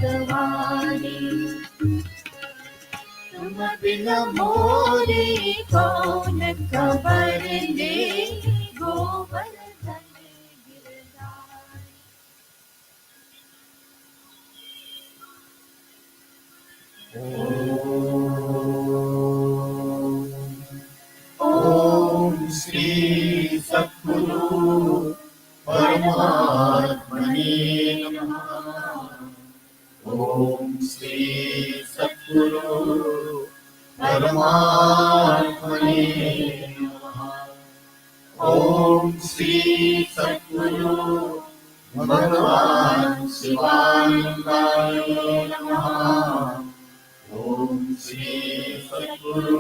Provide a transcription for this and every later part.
सवारी, तुम बिन मोरी कौन खबर ले, गोवर्धन गिरधारी। ओम श्री सद्गुरु परमात्मने नमः। ओम श्री सद्गुरु परमात्मने नमः। ओम श्री सद्गुरु भगवान शिवानंदाय नमः। ओम श्री सद्गुरु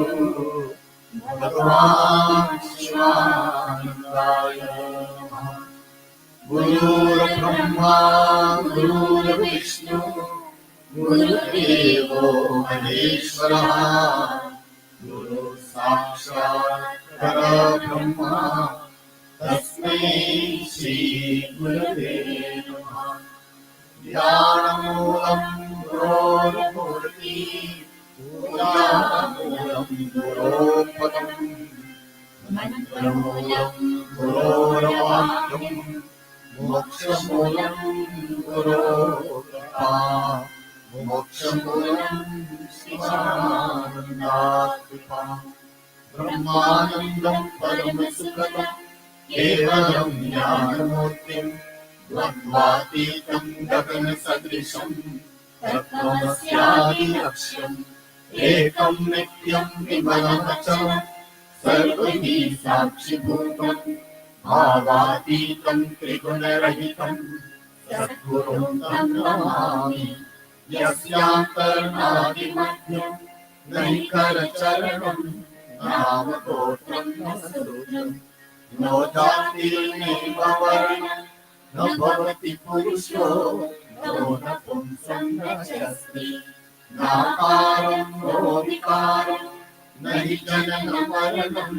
भगवान शिवानंदाय नमः। गुरुर्ब्रह्मा गुरुर्विष्णु गुरुदेवो महेश्वरः, गुरु साक्षात् परब्रह्म तस्मै श्री गुरवे नमः। ध्यानमूलं गुरोर्मूर्ति, पूजामूलं गुरोपदम्, मन्त्रमूलं गुरोर्वाक्यम्, मोक्षमूलं गुरोर्कृपा, मोक्षमूलं शिवानन्दात्मिका। ब्रह्मानन्दं परमसुखदं केवलं ज्ञानमूर्तिं, द्वन्द्वातीतं गगनसदृशं तत्त्वमस्यादिलक्ष्यम्। एकं नित्यं विमलमचलं सर्वैः साक्षिभूतं, भावातीतं त्रिगुणरहितं सद्गुरुं तं नमामि। यस्यान्तर्नादिमध्यं नैकरचरणं, नामगोत्रं न सूत्रं, नो जातिर्नैव वर्णं, न भवति पुरुषो नो नपुंसं न चस्ति। नाकारं नो विकारं, न हि जननं मरणं,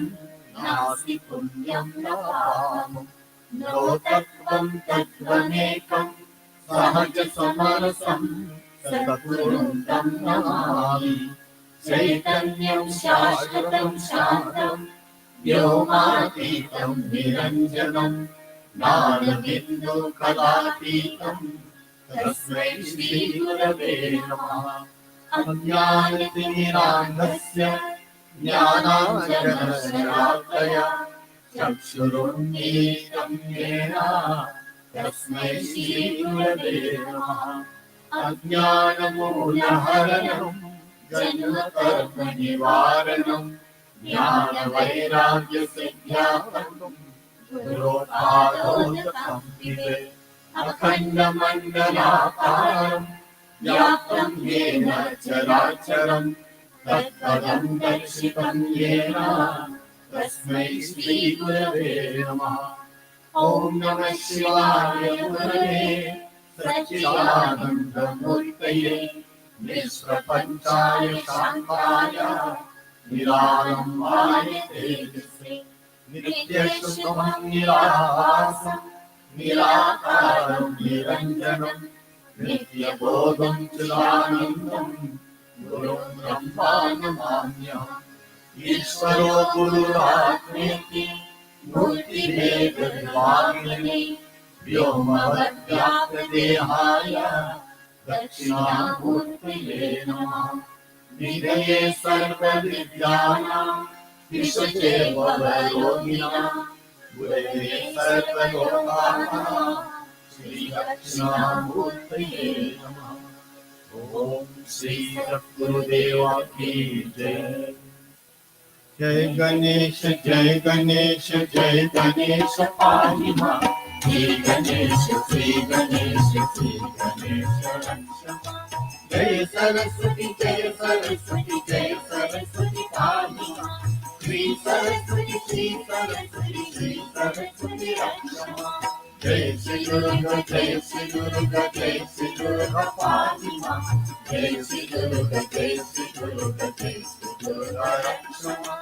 नास्ति पुण्यं न पापं। नो तत्त्वं तत्त्वमेकं सहजसमरसं, सद्गुरुं तं नमामि। चैतन्यं शाश्वतं शान्तं व्योमातीतं निरञ्जनं, ज्ञानबिन्दुकलातीतं तस्मै श्रीगुरवे नमः। अज्ञानतिमिरान्धस्य ज्ञानाञ्जनशलाकया चक्षुरुन्मीलितं येन तस्मै श्रीगुरवे नमः। अज्ञानमूलहरणं जन्मकर्मनिवारणं, ज्ञानवैराग्यसिद्ध्यार्थं गुरोपादोदकं पिबे। अखण्डमण्डलाकारं व्याप्तं येन चराचरं, तत्पदं दर्शितं येन तस्मै श्रीगुरवे नमः। ॐ नमः शिवाय गुरवे सच्चिदानन्दमूर्तये, निष्प्रपञ्चाय शान्ताय निरालम्बाय तेजसे, नित्यशुद्धं निराभासं निराकारं निरञ्जनं, नित्यबोधं चिदानन्दं गुरुं ब्रह्मा नमाम्यहम्। ईश्वरो गुरुरात्मेति मूर्तिभेदविभागिने, व्योमवद्व्याप्तदेहाय दक्षिणामूर्तये नमः। निधये सर्वविद्यानां विषये भवरोगिणां, गुरवे सर्वलोकानां श्रीदक्षिणामूर्तये नमः। ओम श्री सद्गुरुदेवा की जय। जय गणेश जय गणेश जय गणेश पाहि मां। श्री गणेश श्री गणेश श्री गणेश रक्षमा। जय सरस्वती जय सरस्वती पाहि मां। श्री सरस्वती रक्षमा। जय श्री दुर्गा पाहि मां। जय श्री दुर्गा रक्षमा।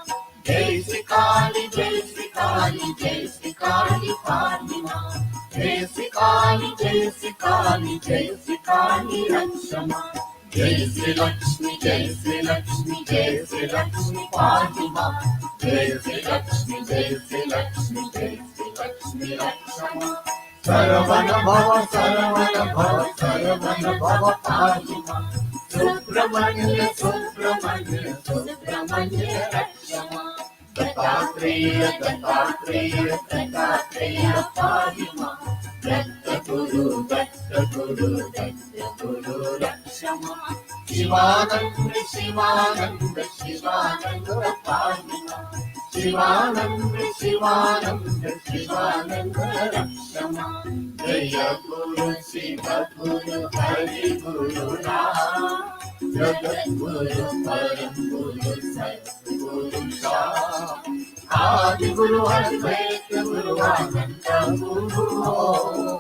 जय श्री काली पाहि मां। जय श्री काली पाहि रक्ष मां। जय श्री लक्ष्मी जय श्री लक्ष्मी जय श्री लक्ष्मी पाहि मां। जय श्री लक्ष्मी जय श्री लक्ष्मी जय श्री लक्ष्मी रक्ष मां। सरवण भव पाहि मां। सुब्रह्मण्य सुब्रह्मण्य सुब्रह्मण्य रक्ष मां। दत्तात्रेय दत्तात्रेय दत्तात्रेय पाहि मां। दत्तगुरु दत्तगुरु दत्तगुरु रक्ष मां। शिवानन्द शिवानन्द शिवानन्द पाहि मां। शिवानन्द शिवानन्द शिवानन्द रक्ष मां। जय गुरु शिव गुरु हरि गुरु राम। जगद्गुरु परम गुरु सद्गुरु साई। आदि गुरु अद्वैत गुरु अनंत गुरु ओम।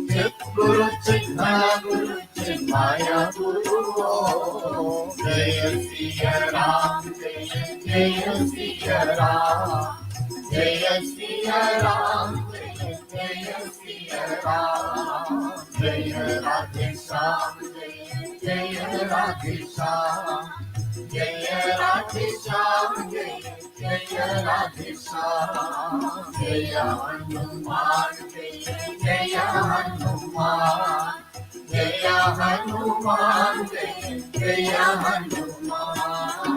चित गुरु चिन्मय गुरु चिन्मय गुरु ओम। जय सिया राम जय जय सिया राम। जय सिया राम जय जय सिया राम। जय राधे श्याम जय जय राधे श्याम। जय राधे श्याम जय जय राधे श्याम। जय हनुमान जय जय हनुमान। जय हनुमान जय जय हनुमान।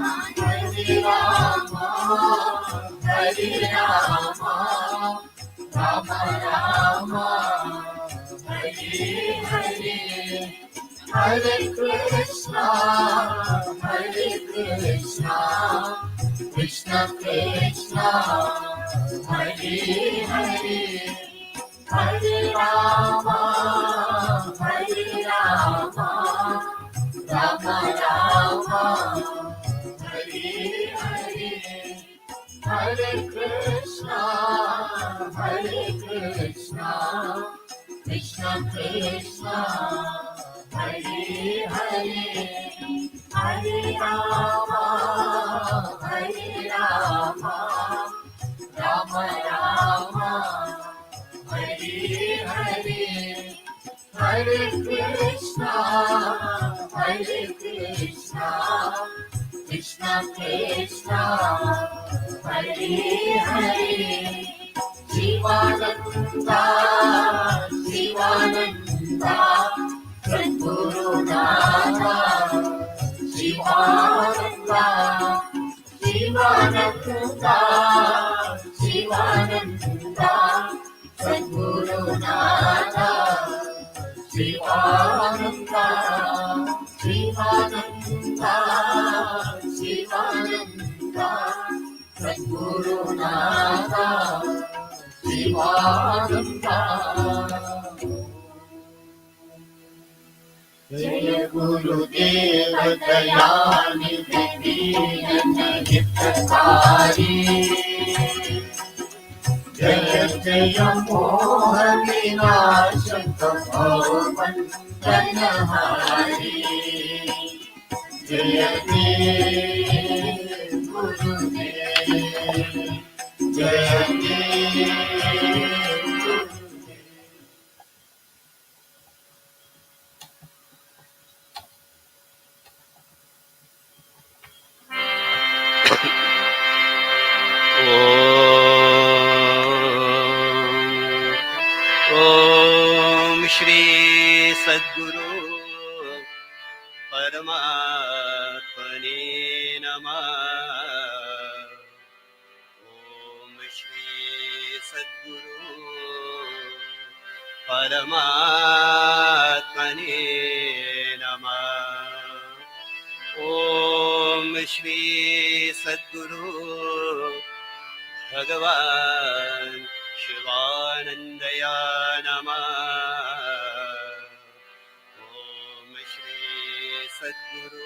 हरे राम राम राम हरे हरे। हरे कृष्णा कृष्ण कृष्णा हरे हरे। हरे राम राम राम हरे हरे। हरे कृष्णा कृष्ण कृष्ण हरे हरे। हरे राम राम राम हरे हरे। हरे कृष्णा कृष्ण कृष्ण हरे हरे। शिवानंदा शिवानंदा सद्गुरुनाथा। शिवानंदा शिवानंदा शिवानंदा सद्गुरुनाथा। शिवानंदा शिवानंदा शिवानंदा सद्गुरुनाथा। शिवानंदा। जय गुरुदेव दयानिधि दीन हितकारी। जय जय मोह विनाशक भवबंधनहारी। जय देव गुरुदेव जय देव। ओम श्री सद्गुरु परमात्मने नमः। ओम श्री सद्गुरु परमात्मने नमः। ओम श्री सद्गुरु भगवान शिवानंदया नमः। ओम श्री सद्गुरु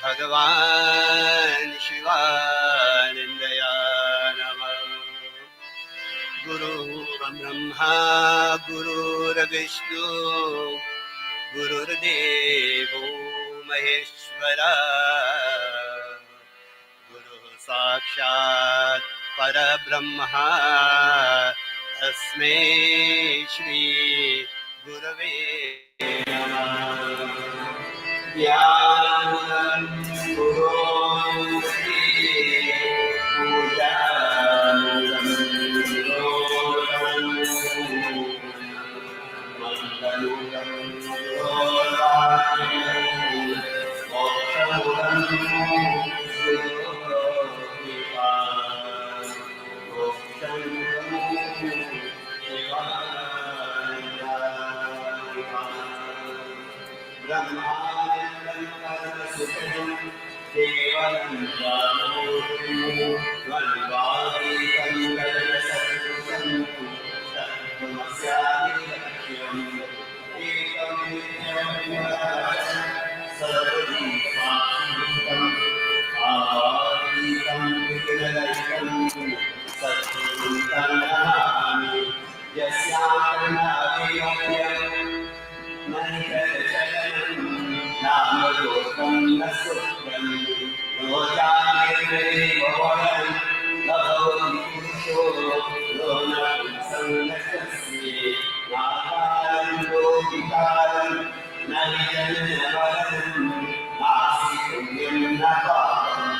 भगवान शिवानंदया नमः। गुरु ब्रह्मा गुरुर्विष्णु गुरुर्देवो महेश्वरा। साक्षात् परब्रह्म तस्मै श्री गुरवे नमः। ज्ञानं गुरोति पूजां ब्रह्मानन्दं परमसुखदं केवलं ज्ञानमूर्तिं द्वन्द्वातीतं गगनसदृशं तत्त्वमस्यादिलक्ष्यम् एकं नित्यमविमलम् सर्वजीवात्मिकम् आवातीतं विघ्नरहितं सद्गुरुं तं नमामि यस्याकर्णाभिमव्यम् नामरूपं न सुखं नो जाने भवनं न भवति पुरुषो नो न संगतस्ये नाकारं लोकिकारं न हि जन्ममरणं नास्ति पुण्यं न पापं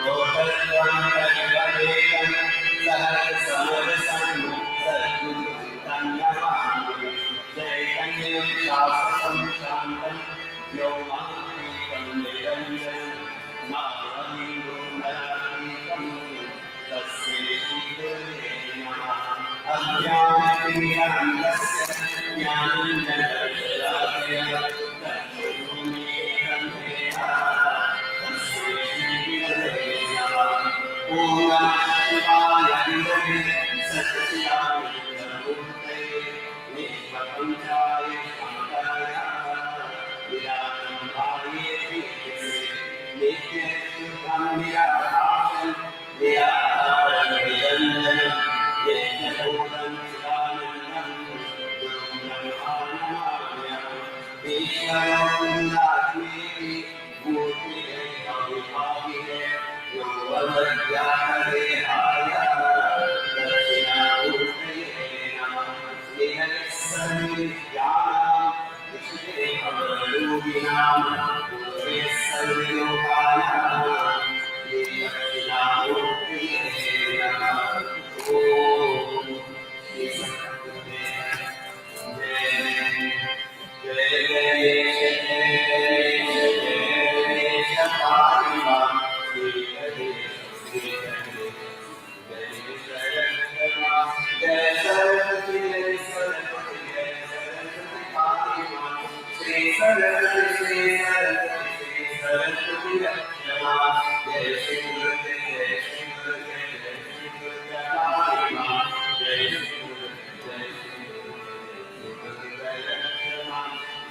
नो तत्त्वं तद्वदेकं सहस्रसमरसं सद्गुरुं तं नमामि चैतन्यं शाश्वतं शान्तं व्योमातीतं निरञ्जनं नाममीडो नरातीतं तस्मै श्रीगुरवे नमः। अज्ञानतिमिरान्धस्य ज्ञानाञ्जनशलाकया तत्त्वतो मे गन्धेन तस्मै श्रीगुरवे नमः। ॐ नमः शिवाय गुरवे सच्चिदानन्दमूर्तये निष्पतञ्चाय शान्ताय निरालम्बाय नित्यशुद्धं निराभासं निराहारनिरञ्जनं नित्यबोधं चिदानन्दं गुरुं ब्रह्मा नमाम्यहम्। ईश्वरं नास्ति मूर्तिरेकविभागिने योगमध्यादेहाय दक्षिणामूर्तये नमः। निरस्सन्नित्यानां विशुद्धेहवयोगिनां पूर्वे सर्वलोकानां दक्षिणामूर्तये नमः। ॐ श्री सद्गुरुदेव जय जय गणेश पाहि मां श्री गणेश जय सरस्वती जय सरस्वती जय सरस्वती पाहि मां श्री सरस्वती श्री सरस्वती श्री सरस्वती रक्षमा जय श्री गुरुदेव जय श्री गुरुदेव जय श्री गुरुदेव पाहि मां जय श्री गुरुदेव जय श्री गुरुदेव रक्षमा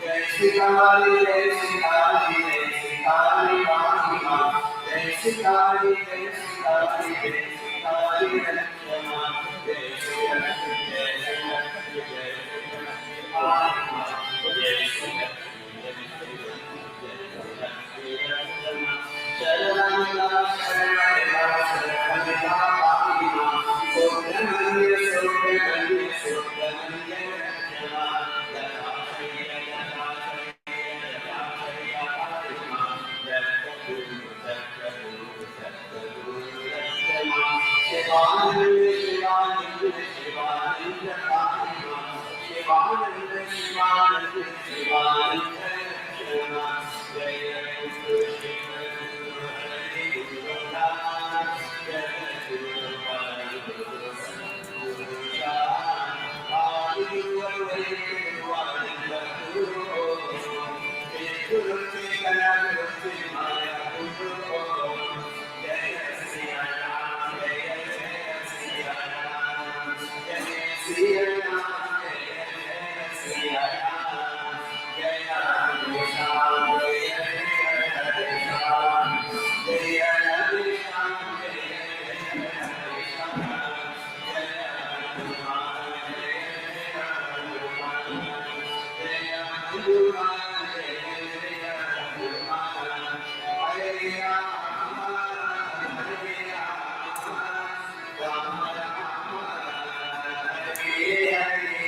जय श्री काली जय श्री काली जय श्री काली पाहि मां जय श्री काली जय श्री काली जय श्री काली रक्षमा जय श्री लक्ष्मी जय श्री लक्ष्मी जय श्री लक्ष्मी पाहि मां जय श्री लक्ष्मी जय श्री लक्ष्मी रक्षमा शरणं शरणं पाहि मां सुब्रह्मण्य सुब्रह्मण्य सुब्रह्मण्य रक्षमा शिवानंद शिवानंद शिवानंद पाहि मां शिवानंद शिवानंद शिवानंद रक्षमा जय गुरु शिव गुरु हरे गुरु नाम जय गुरु गुरु सद्गुरु साई आदि गुरु वैष्णव गुरु गुरु के कला गुरु माया गुरु जय श्री राम जय श्री राम जय श्री राम जय राम जय राम श्याम जय हरे श्याम जय हरे श्याम जय हरे श्याम जय हनुमान जय हनुमान जय हनुमान जय हनुमान हरे राम राम राम हरे हरे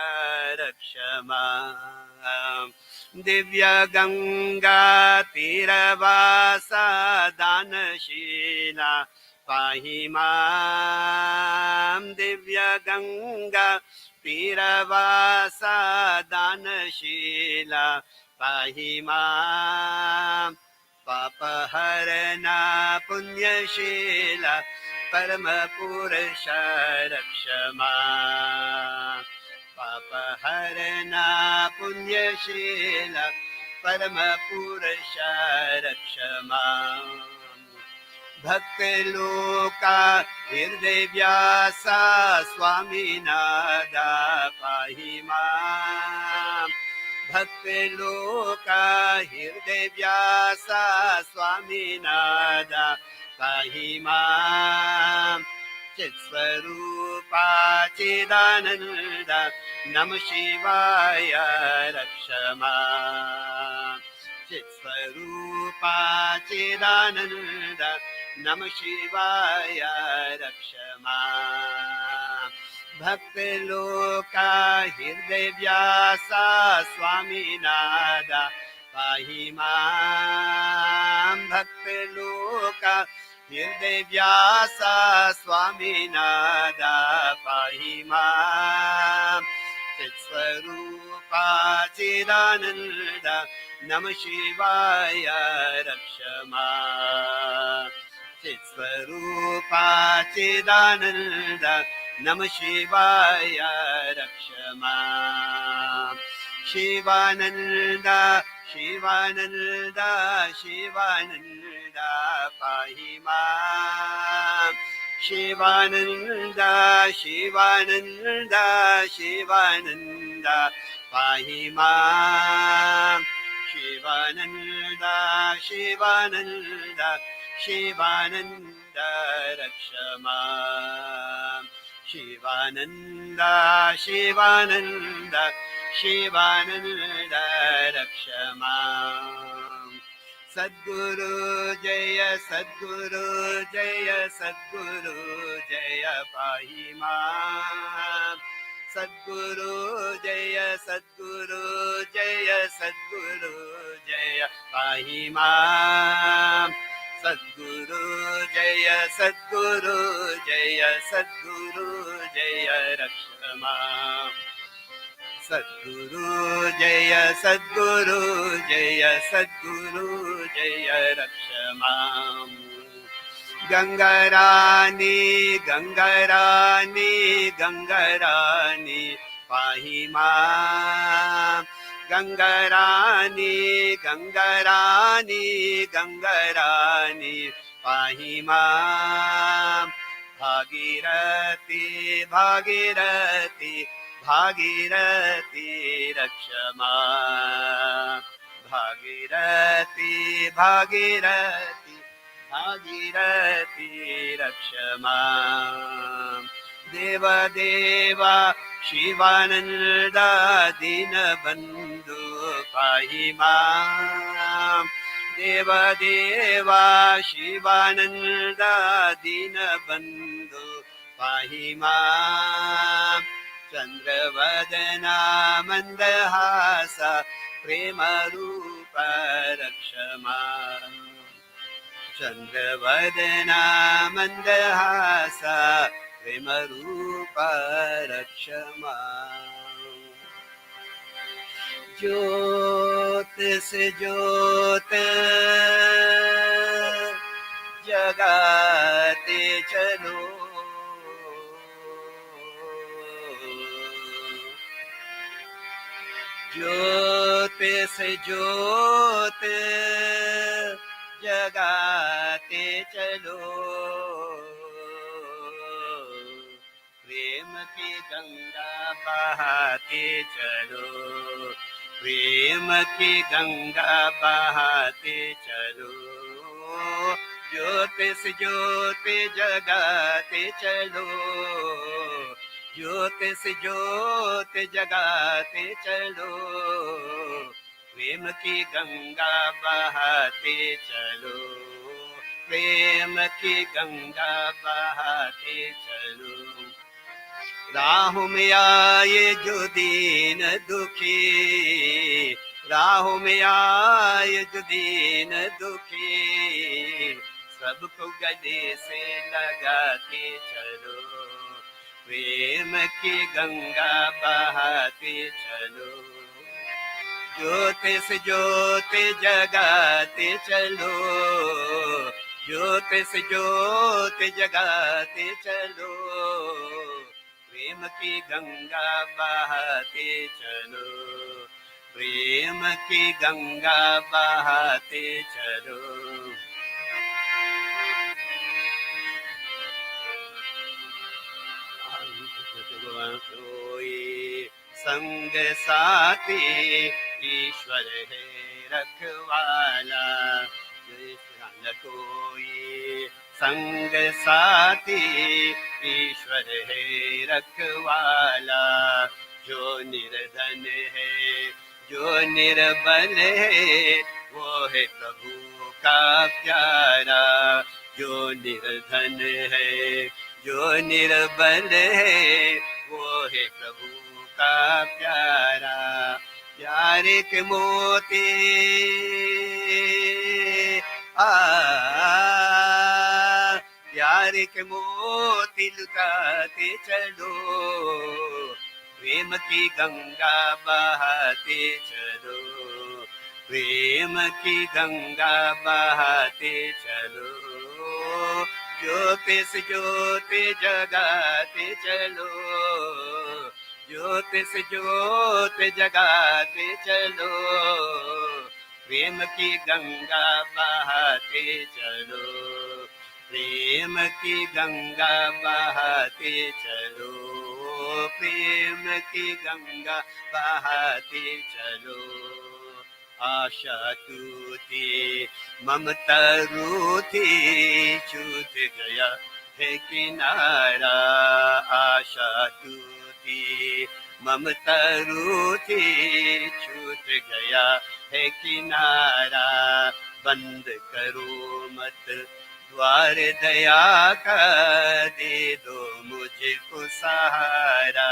मोहनङ्गरक्षमा दिव्यगङ्गा तीरवासा दानशीला पाहि मां दिव्यगङ्गा तीरवासा दानशीला पाहि मां पापहरणा पुण्यशीला परमपुरुष रक्ष मां पापहरणा पुण्यशीला परमपुरुष रक्ष मां भक्तलोका हृदयव्यासा स्वामिनादा पाहि मां भक्तलोका हृदयव्यासा स्वामिनादा पाहि मां चित्स्वरूपा चिदानन्द नमः शिवाय रक्ष मां चित्स्वरूपा चिदानन्द नमः शिवाय रक्ष मां भक्तलोका हृदयव्यासा स्वामिनादा पाहि मां भक्तलोका हृदयव्यासा स्वामिनादा पाहि मां चित्स्वरूपा चिदानन्द नमः शिवाय रक्ष मां चित्स्वरूपा चिदानन्द नमः शिवाय रक्ष मां शिवानन्द शिवानन्द शिवानन्द पाहि मां शिवानन्द शिवानन्द शिवानन्द पाहि मां शिवानन्द शिवानन्द शिवानन्द रक्ष मां शिवानन्द शिवानन्द शिवानन्द रक्ष मां सद्गुरु जय सद्गुरु जय सद्गुरु जय पाहि मां सद्गुरु जय सद्गुरु जय सद्गुरु जय पाहि मां सद्गुरु जय सद्गुरु जय सद्गुरु जय रक्ष मां सद्गुरु जय सद्गुरु जय सद्गुरु जय रक्ष मां गंगारानी गंगारानी गंगारानी पाहि मां गंगारानी गंगारानी गंगारानी पाहि मां भागीरथी भागीरथी भागीरथी रक्ष मां भागीरथी भागीरथी भागीरथी रक्ष मां देव देवा शिवानन्द दीनबन्धु पाहि मां देव देवा शिवानन्द दीनबन्धु पाहि मां चन्द्रवदना मन्दहास प्रेमरूप परक्षमा चन्द्रवदना मन्दहासा प्रेमरूपा रक्षमा ज्योत से ज्योत जगाते चलो ज्योत से ज्योत जगाते चलो प्रेम की गंगा बहाते चलो प्रेम की गंगा बहाते चलो ज्योत से ज्योत जगाते चलो ज्योत से ज्योत जगाते चलो प्रेम की गंगा बहाते चलो प्रेम की गंगा बहाते चलो राह में आए जो दीन दुखी राह में आए जो दीन दुखी सबको गले से लगाते चलो प्रेम की गंगा बहाते चलो ज्योत से ज्योत जगाते चलो ज्योत से ज्योत जगाते चलो प्रेम की गंगा बहाते चलो प्रेम की गंगा बहाते चलो कोई संग साथी ईश्वर है रखवाला कोई संग साथी ईश्वर है रखवाला जो निर्धन है जो निर्बल है वो है प्रभु का प्यारा जो निर्धन है जो निर्बल है वो है प्रभु का प्यारा प्यारे के मोती प्यारे के मोती लुटाते चलो प्रेम की गंगा बहाते चलो प्रेम की गंगा बहाते चलो ज्योत से ज्योत जगाते चलो ज्योत से ज्योत जगाते चलो प्रेम की गंगा बहाते चलो प्रेम की गंगा बहाते चलो प्रेम की गंगा बहाते चलो आशा टूटी ममता रूठी छूट गया है किनारा आशा टूटी ममता रूठी छूट गया है किनारा बंद करो मत द्वार दया का दे दो मुझको सहारा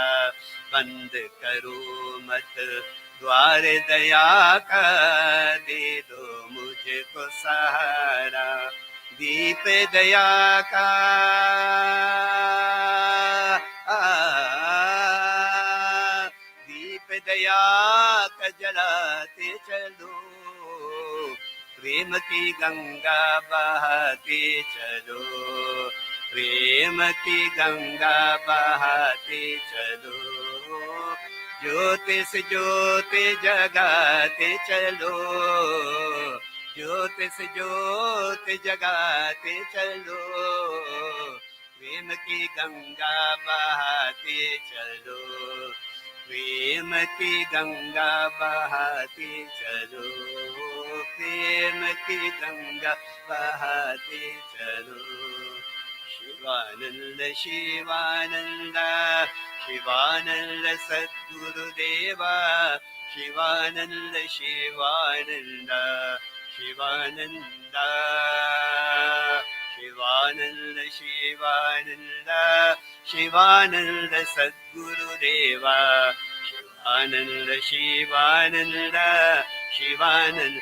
बंद करो मत द्वार दया का दे दो मुझको सहारा दीप दया का दीप दया का जलाते चलो प्रेम की गंगा बहाते चलो प्रेम की गंगा बहाते चलो ज्योत से ज्योत जगाते चलो ज्योत से ज्योत जगाते चलो प्रेम की गंगा बहाते चलो प्रेम की गंगा बहाते चलो प्रेम की गंगा बहाते चलो शिवानंद शिवानंद शिवानंद सद्गुरुदेवा शिवानंद शिवानंद शिवानंद शिवानंद शिवानंद शिवानंद सद्गुरुदेवा शिवानंद शिवानंद शिवानंद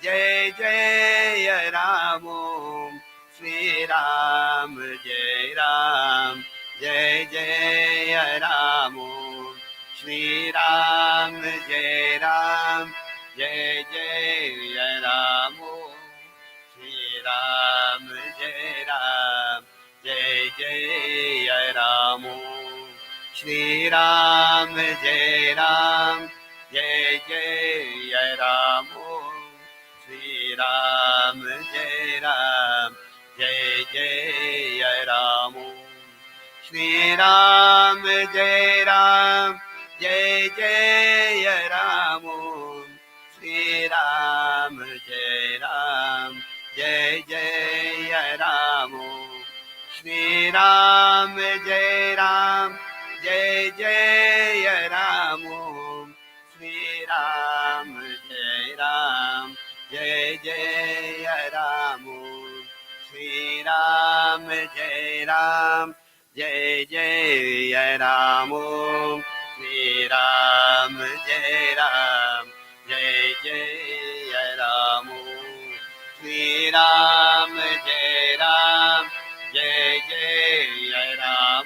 जय जय राम ओम श्री राम जय राम जय जय राम ओम श्री राम जय राम जय जय राम ओम श्री राम जय राम जय जय राम ओम श्री राम जय राम जय जय राम ओम श्री राम जय राम जय जय राम श्री राम जय राम जय जय राम श्री राम जय राम जय जय राम श्री राम जय राम जय जय राम श्री राम जय राम जय जय राम श्री राम जय राम जय जय राम श्री राम जय राम जय जय राम श्री राम जय राम जय जय राम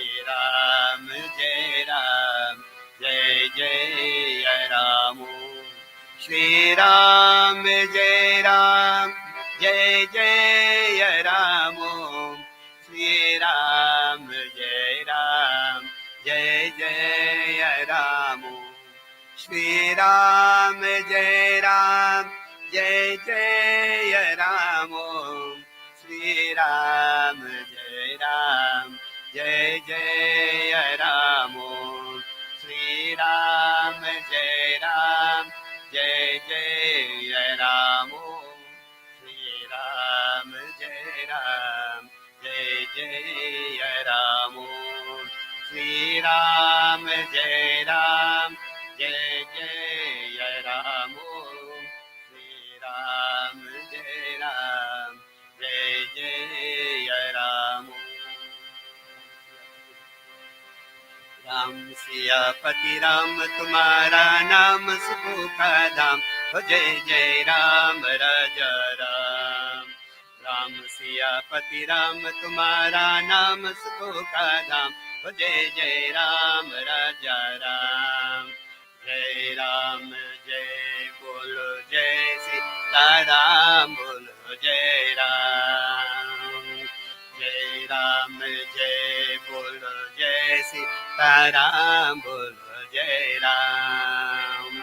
श्री राम जय राम जय जय राम श्री राम जय राम जय जय राम श्री राम जय राम जय जय राम श्री राम जय राम जय जय राम श्री राम जय राम जय जय राम श्री राम जय राम जय जय राम श्री राम जय राम जय जय राम श्री राम जय राम जय जय राम श्री राम जय राम जय जय राम राम सियापति राम तुम्हारा नाम सुखों का धाम हो जय जय राम राजा राम राम सियापति राम तुम्हारा नाम सुखों का धाम हो जय जय राम राजा राम जय राम जय बोलो जय सीताराम बोलो जय राम जय राम जय बोलो जय सीताराम बोलो जय राम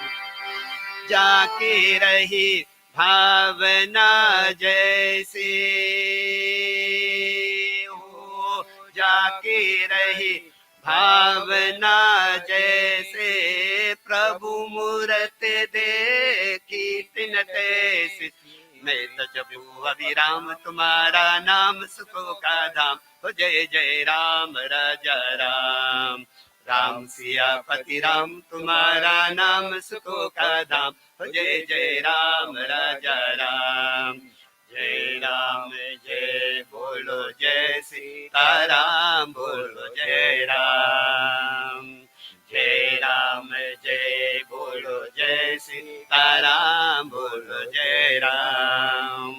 जाके रही भावना जैसे हो जाके रही भावना जैसे प्रभु मूरत देखी तिन तैसे मैं तो जपू अभिराम तुम्हारा नाम सुखों का धाम हो जय जय राम राजा राम राम सियापति राम तुम्हारा नाम सुखों का धाम हो जय जय राम राजा राम जय राम जय बोलो जय सीताराम बोलो जय राम जय राम जय बोलो जय सीताराम बोलो जय राम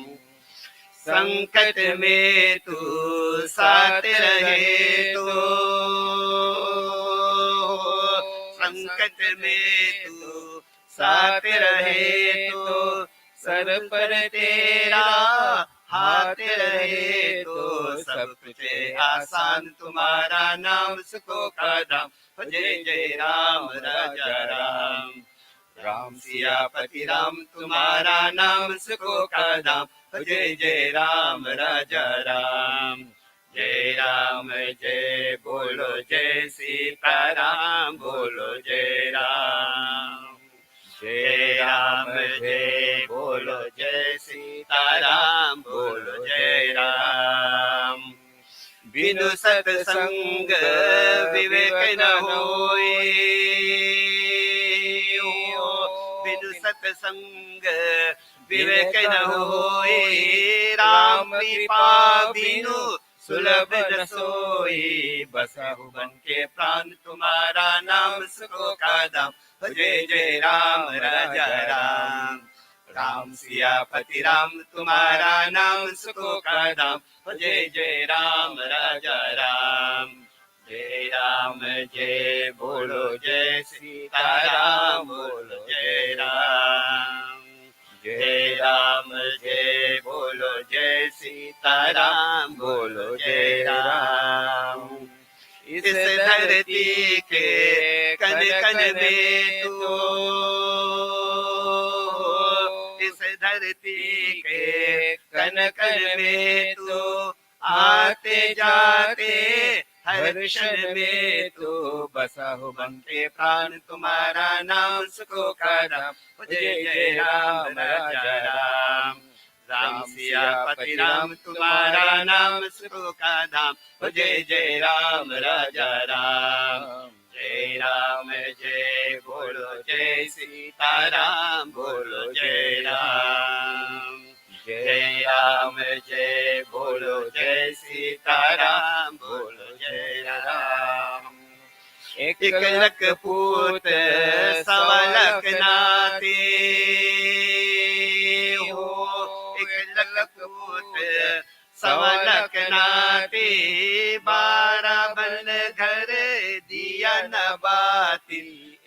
संकट में तू साथ रहे तो संकट में तू साथ रहे तो सर पर तेरा हाथ रहे तो सब कुछ आसान तुम्हारा नाम सुखों का धाम जय जय राम राजा राम राम सियापति राम तुम्हारा नाम सुखों का धाम जय जय राम राजा राम जय राम जय बोलो जय सीताराम बोलो जय राम जय राम जय बोलो जय सीताराम बोलो जय राम बिनु सत्संग विवेक न होए बिनु सत्संग विवेक न होए राम कृपा बिनु सुलभ न सोई बसहु बन के प्राण तुम्हारा नाम सुखों का धाम जय जय राम राजा राम सियापति राम तुम्हारा नाम सुखों का धाम। जय जय राम राजा राम। जय राम जय बोलो जय सीताराम बोलो जय राम। जय राम जय बोलो जय सीताराम बोलो जय राम। इस धरती के कण कण में तू, इस धरती के कण कण में तू, आते जाते हर क्षण में तू बसा हो बनते प्राण तुम्हारा नाम सुखों का धाम। जय जय राम राजा राम। राम सियापति राम तुम्हारा नाम सुखों का धाम। जय जय राम राजा राम। जय राम जय बोलो जय सीताराम बोलो जय राम। जय राम जय बोलो जय सीताराम बोलो जय राम। एक लख पूत सवा लख नाते हो, एक लख पूत सवा लख नाते, 12 बन घर दिया न बाती।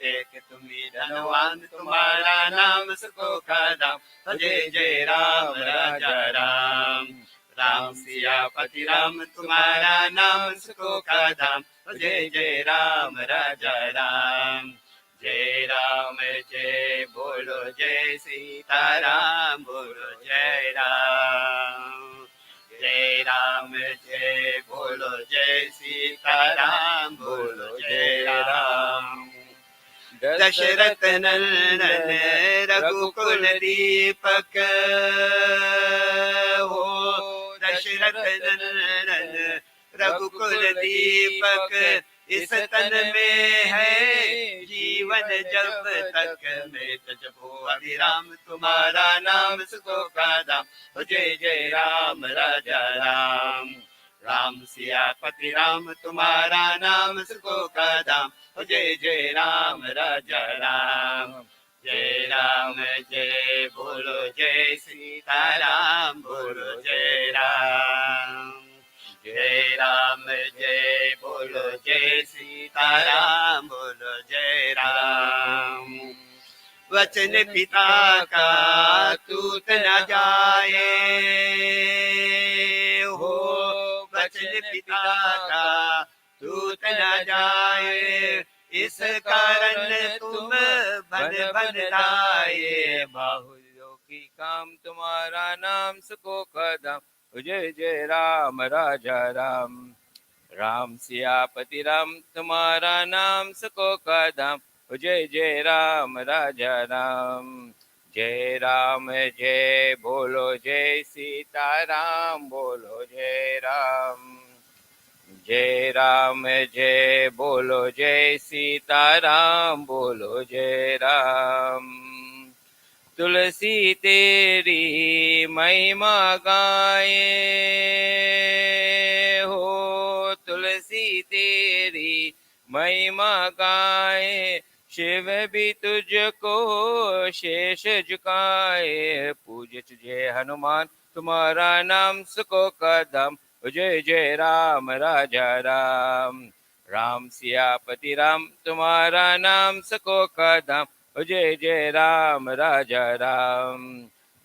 एक तुम्ही धनवान तुम्हारा नाम सुखों का धाम। जय जय राम राजा राम। राम सियापति राम तुम्हारा नाम सुखों का धाम। जय जय राम राजा राम। जय राम जय बोलो जय सीताराम बोलो जय राम। जय राम जय बोलो जय सीताराम बोलो जय राम। दशरथ नंदन रघुकुल दीपक हो, दशरथ नंदन रघुकुल दीपक, इस तन में है जीवन जब तक मैं तजबो अभिराम तुम्हारा नाम सुखों का धाम। जय जय राम राजा राम। राम सियापति राम तुम्हारा नाम सुखों का धाम। जय जय राम राजा राम। जय राम जय बोलो जय सीताराम बोलो जय राम। जय राम जय बोलो जय सीताराम बोलो जय राम। वचन पिता का टूट न जाए हो, वचन पिता का टूट न जाए, इस कारण तुम बन बन लाए। बाहुल्यों की काम तुम्हारा नाम सुखों का धाम। जय जय राम राजा राम। राम सियापति राम तुम्हारा नाम सुखों का धाम। जय जय राम राजा राम। जय राम जय बोलो जय सीताराम बोलो जय राम। जय राम जय बोलो जय सीताराम बोलो जय राम। तुलसी तेरी महिमा गाए हो, तुलसी तेरी महिमा गाए, शिव भी तुझको शेष झुकाए। पूज तुझे हनुमान तुम्हारा नाम सुखों का धाम। जय जय राम राजा राम। राम सियापति राम तुम्हारा नाम सुखों का धाम। जय जय राम राजा राम।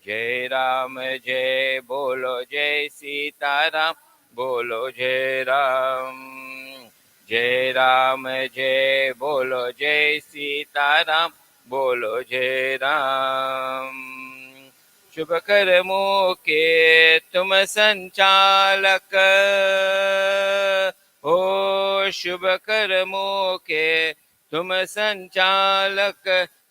जय राम जय बोलो जय सीताराम बोलो जय राम। जय राम जय बोलो जय सीताराम बोलो जय राम। शुभ कर्मों के तुम संचालक हो, शुभ कर्मों के तुम संचालक,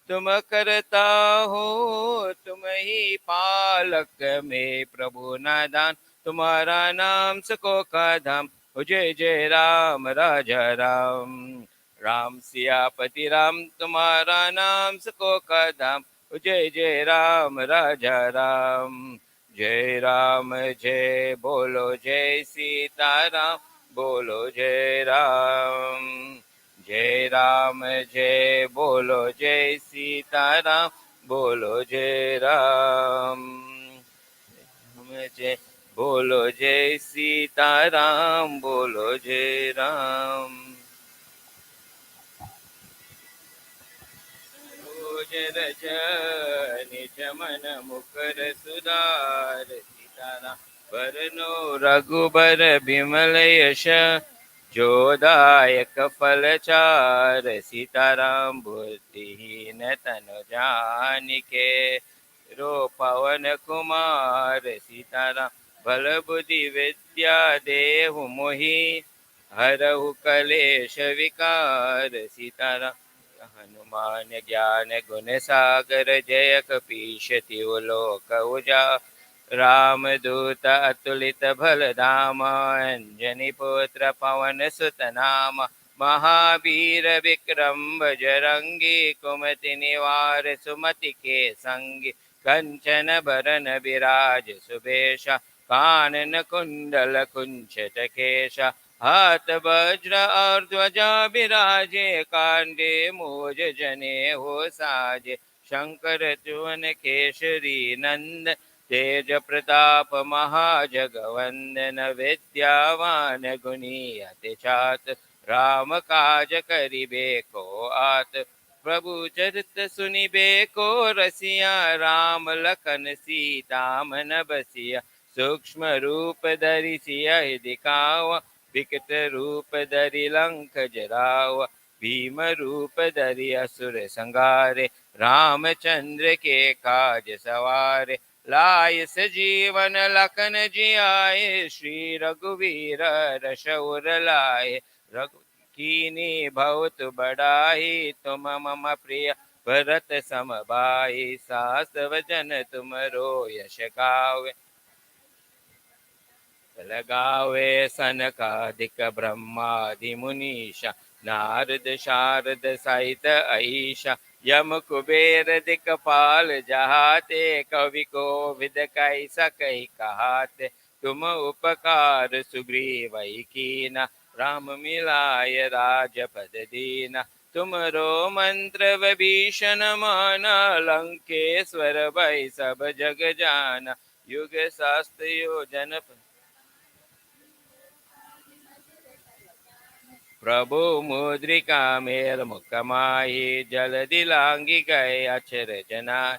तुम करता हो तुम ही पालक। में प्रभु नादान तुम्हारा नाम सुखों का धाम। जय जय राम राजा राम। राम सियापति राम तुम्हारा नाम सुखों का धाम। जय जय राम राजा राम। जय राम जय बोलो जय सीताराम बोलो जय राम। जय राम जय बोलो जय सीताराम बोलो जय राम जय, बोलो जय सीताराम, बोलो जय राम। रोज रज निज मन मुकर सुधार, सीताराम वरनो रघुबर बिमल यश, जोदायक फलचार। सीताराम बुद्धिहीन तनु जानिके, रो पवन कुमार। सीताराम बल बुद्धि विद्या देहु मोहि, हरहु कलेश विकार। सीताराम हनुमान ज्ञान गुण सागर, जय कपीश तिहु लोक उजागर। रामदूत अतुलित बल धामा, अंजनी पुत्र पवन सुत नामा। महावीर विक्रम बजरंगी, कुमति निवार सुमति के संगी। कंचन बरन विराज सुबेशा, कानन कुंडल कुंचित केशा। हाथ वज्र और ध्वजा विराजे, कांधे मूज जने हो साजे। शंकर चुवन केसरी नंद, तेज प्रताप महाजगवंदन। विद्यावान गुणी अति चात, राम काज करिबे को आत। प्रभु चरित सुनिबे को रसिया, राम लखन सीता मन बसिया। सूक्ष्म रूप धरि सियहि दिखावा, विकट रूप धरि लंक जरावा। भीम रूप धरि असुर संहारे, रामचंद्र के काज सवारे। लाय सजीवन लखन जियाए, श्री रघुवीर रसउर लाए। रघु कीनी बहुत बड़ाई, तुम मम प्रिय भरत सम भाई। सास वचन तुम रो यश गावे, लगावे सनकादिक ब्रह्मादि मुनीषा। नारद शारद सहित ऐषा, यम कुबेर दिक्पाल जहाते। कवि कोविद कै सकहि कहाते, तुम उपकार सुग्रीवै कीना। राम मिलाय राजपद दीना, तुमरो मंत्र विभीषण माना। लंकेश्वर भय सब जग जाना, युग शास्त्र योजन प्रभु मुद्रिका मेल मुखमाही। जलदि लांगी गए अक्षर जनाय,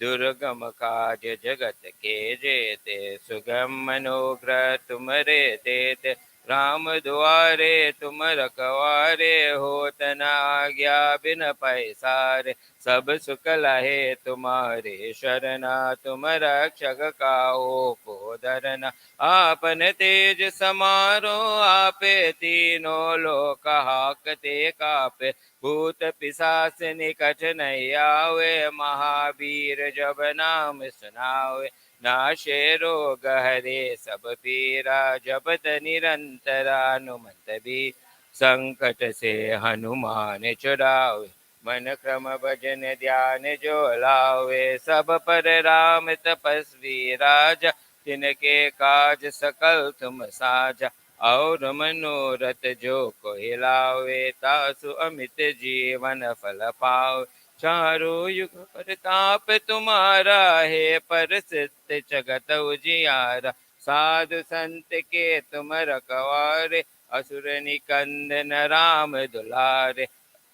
दुर्गम काज जगत के जेते। सुगम मनोग्रह तुमरे तेते, राम द्वारे तुम रखवारे। होत न आज्ञा बिन पैसारे, सब सुख लहे तुम्हारे शरणा। तुम रक्षक काहू को डरना, आपन तेज समारो आपे। तीनों लोक हाकते कापे, भूत पिशाच निकट नहीं आवे। महावीर जब नाम सुनावे, नाशे रोग हरे सब पीरा। जपत निरंतर हनुमत भी, संकट से हनुमान छुड़ावे। मन क्रम भजन ध्यान जो लावे, सब पर राम तपस्वी राजा। तिनके काज सकल तुम साजा, और मनोरथ जो कोई लावे। तासु अमित जीवन फल पाओ, चारों युग प्रताप तुम्हारा है। प्रसिद्ध जगत उजियारा, साधु संत के तुम रखवारे। असुर निकंदन राम दुलारे,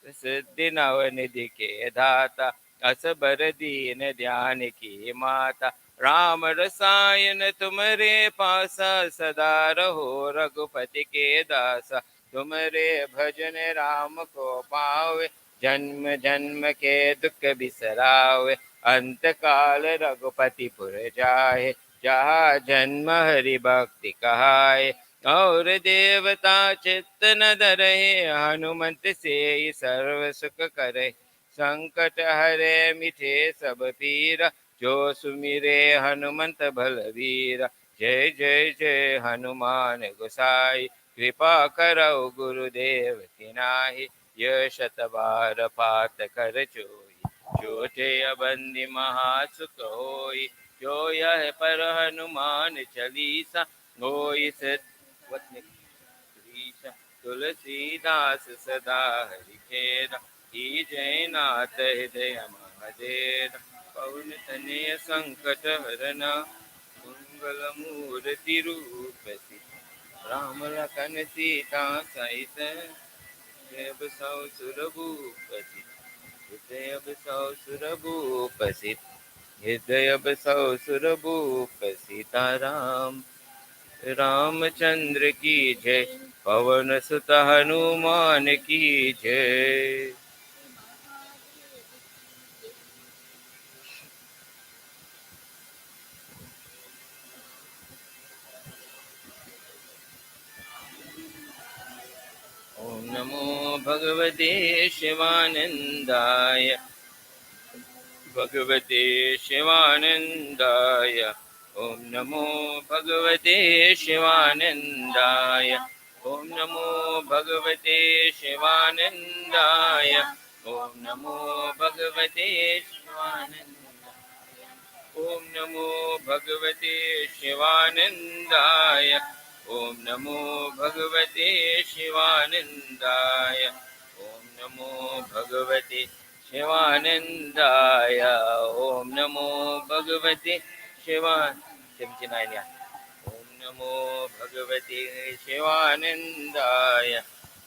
सिद्धि नवनिधि के दाता। असबर दीन ध्यान की माता, राम रसायन तुमरे पासा। सदा रहो रघुपति के दासा, तुमरे भजन राम को पावे। जन्म जन्म के दुख बिसरावे, अंत काल रघुपति पुर जाए। जहाँ जन्म हरि भक्ति कहाए, और देवता चित्त न धरे। हनुमत से ही सर्व सुख करे, संकट हरे मिठे सब पीरा। जो सुमिरे हनुमंत बलवीरा, जय जय जय हनुमान गोसाई। कृपा करौ गुरुदेव की नाहि, यह शत बार पाठ कर जोई। जो जय बंदी महासुख होई, जो यह पर हनुमान चालीसा। होई तुलसीदास सदा हरिचेरा, की जयनाथ हृदय महादेव। पवन तनय संकट हरना मंगल मूर्ति रूप राम लखन सीता सहित हृदय बसौ सुरभूपति हृदय बसौ सुरभूपति हृदय बसौ सुरभूप सीताराम रामचंद्र की जय पवन सुत हनुमान की जय। ओम नमो भगवते शिवानंदाय भगवते शिवानंदाय। ओम नमो भगवते शिवानंदाय ओम नमो भगवते शिवानंदाय ओम नमो भगवते शिवानंदाय ओम नमो भगवते शिवानंदाय ओम नमो भगवते शिवानंदाय ओम नमो भगवते शिवानंदाय ओम नमो भगवते शिवान ओम नमो भगवते शिवानंदाय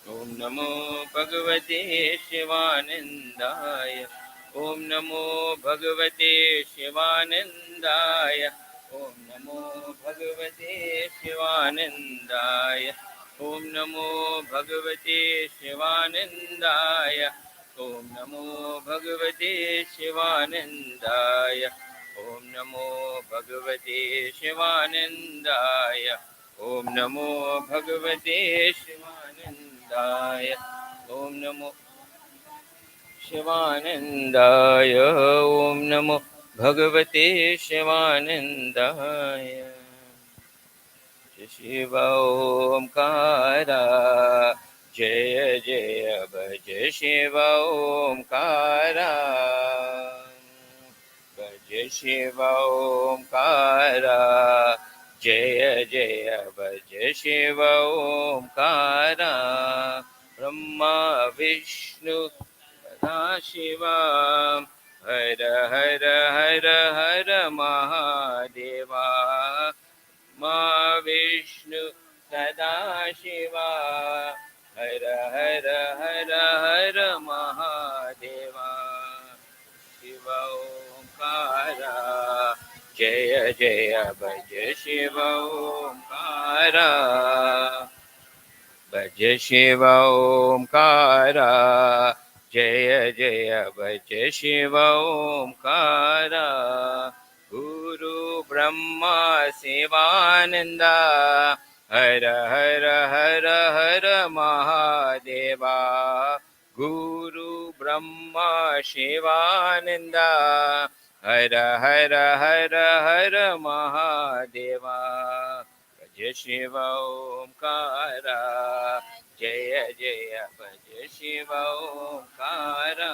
ओम नमो भगवते शिवानंदाय ओम नमो भगवते शिवानंदाय ओम नमो भगवते शिवानंदाय ओम नमो भगवते शिवानंदाय ओम नमो भगवते शिवानंदाय ओम नमो भगवते शिवानंदाय ओम नमो भगवते शिवानंदाय ओम नमो शिवानंदाय ओम नमो भगवते शिवानंदाय। शिव ओंकारा जय जय भज शिव ओंकारा भज शिव ओंकारा जय जय भज शिव ओंकारा ब्रह्मा विष्णु शिवा हर हर हर हर महादेवा मा विष्णु सदा शिवा हर हर हर हर महादेवा शिव ओंकारा जय जय भज शिव ओंकारा भज शिव ओंकारा जय जय भज शिव ओंकारा गुरु ब्रह्मा शिवानंदा हर हर हर हर महादेवा गुरु ब्रह्मा शिवानंदा हर हर हर हर महादेवा भज शिव ओंकारा जय जय भज शिव ओंकारा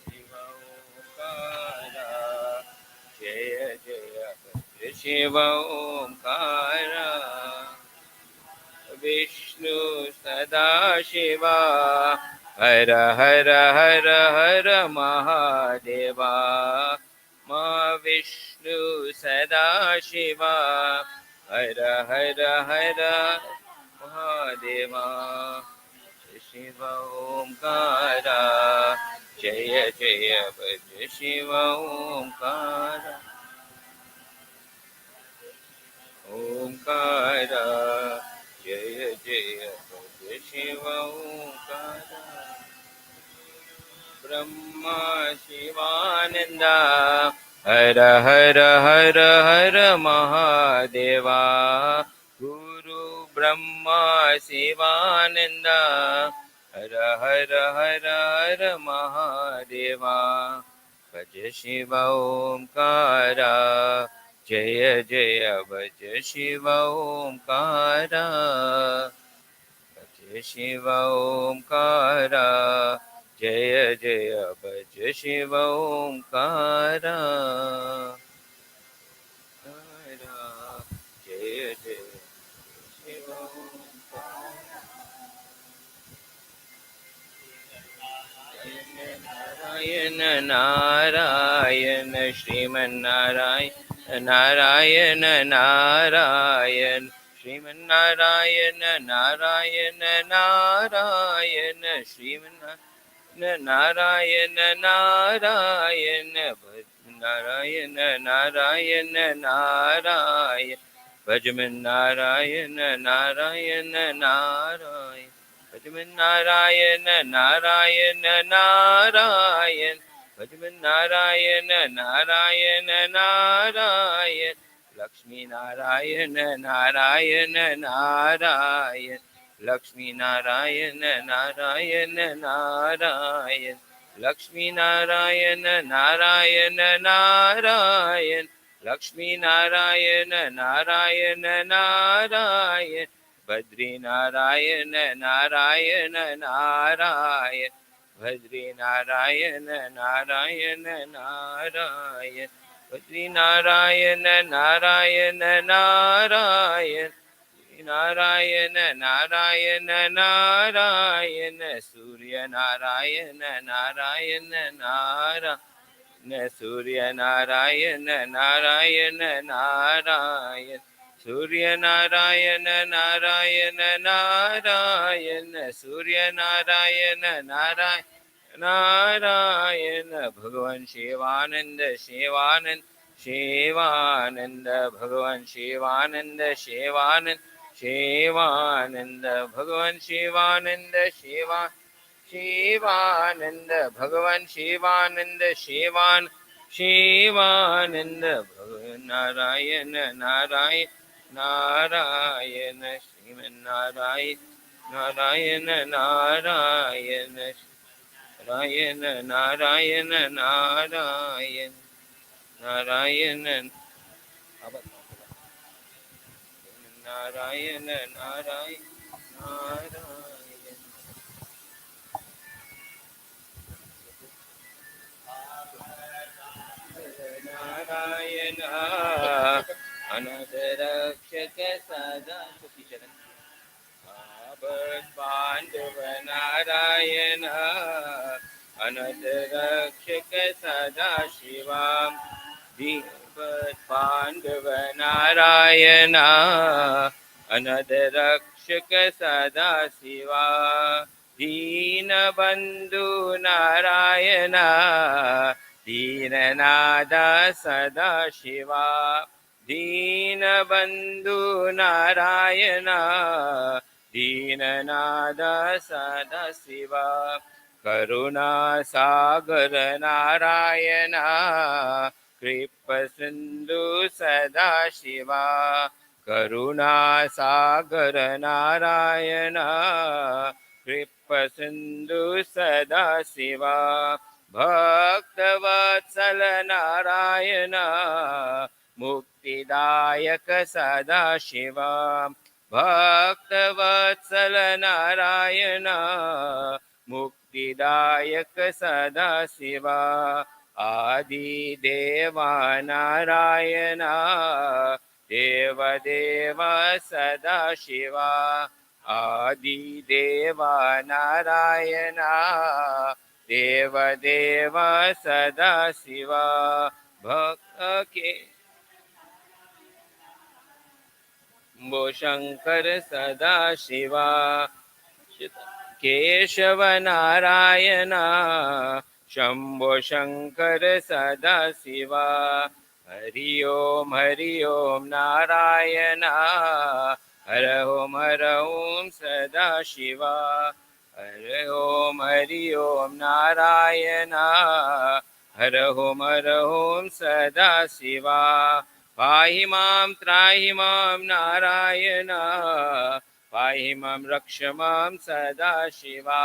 शिव ओंकारा जय जय भज शिव ओंकारा विष्णु सदा शिवा हर हर हर हर महादेवा मा विष्णु सदा शिवा हर हर हर महादेवा शिव ओंकारा जय जय भज शिव ओंकारा ओंकारा जय जय भज शिव ओंकारा ब्रह्मा शिवानंदा हर हर हर हर महादेवा गुरु ब्रह्मा शिवानंदा हर हर हर हर महादेवा भज शिव ओंकारा जय जय भज शिव ओंकारा भज शिव ओंकारा जय जय भज शिव ओंकारा जय जय शिव ओंकारा નારાયણ શ્રીમન્નારાયણ નારાયણ નારાયણ શ્રીમન્નારાયણ નારાયણ નારાયણ શ્રીમન્નારાયણ નારાયણ નારાયણ નારાયણ નારાયણ નારાયણ ભજમન નારાયણ નારાયણ નારાયણ ભજમન નારાયણ નારાયણ નારાયણ ભજમન નારાયણ નારાયણ નારાયણ લક્ષ્મી નારાયણ નારાયણ નારાયણ લક્ષ્મી નારાયણ નારાયણ નારાયણ લક્ષ્મી નારાયણ નારાયણ નારાયણ લક્ષ્મી નારાયણ નારાયણ નારાયણ ભદ્રી નારાયણ નારાયણ નારાયણ ભદ્રી નારાયણ નારાયણ નારાયણ ભદ્રી નારાયણ નારાયણ નારાયણ નારાયણ નારાયણ નારાયણ સૂર્ય નારાયણ નારાયણ નારાયણ સૂર્ય નારાયણ નારાયણ નારાયણ સૂર્ય નારાયણ નારાયણ નારાયણ સૂર્ય નારાયણ નારાયણ નારાયણ ભગવાન શિવાનંદ શિવાનંદ શિવાનંદ ભગવાન શિવાનંદ શિવાનંદ શિવાનંદ ભગવાન શિવાનંદ શિવાનંદ ભગવાન શિવાનંદ શિવાનંદ ભગવાન નારાયણ નારાયણ નારાયણ શ્રીમન્નારાયણ નારાયણ નારાયણ નારાયણ નારાયણ નારાયણ નારાયણ નારાયણ નારાયણ નારાયણ નારાયણ અનંત રક્ષક સદા સુખીચરણ પાંડવ નારાયણ અનંત રક્ષક સદા શિવા પાંડવ નારાયણ અનંત રક્ષક સદા શિવા દીનબંધુ નારાયણ दीननाद सदा शिवा दीनबन्धु नारायण दीननाद सदा शिवा करुणासागर नारायण कृपसिन्धु सदा शिवा करुणासागर नारायण कृपसिन्धु सदा शिवा भक्तवत्सल नारायण मुक्तिदायक सदा शिवा भक्तवत्सल नारायण मुक्तिदायक सदा शिवा आदिदेवा नारायण देवदेव सदा शिवा आदिदेवा नारायण देवदेव सदा शिवा भक्त के शंभो शंकर सदा शिवा केशव नारायण शंभो शंकर सदा शिवा हरि ओम नारायण हर ओम सदा शिवा हरि ओम नारायण हर ओम सदा शिवा पाहि मां त्राहि मां नारायण पाहि मां रक्ष मां सदा शिवा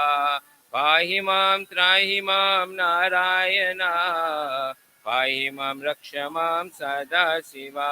पाहि मां त्राहि मां नारायण पाहि मां रक्ष मां सदा शिवा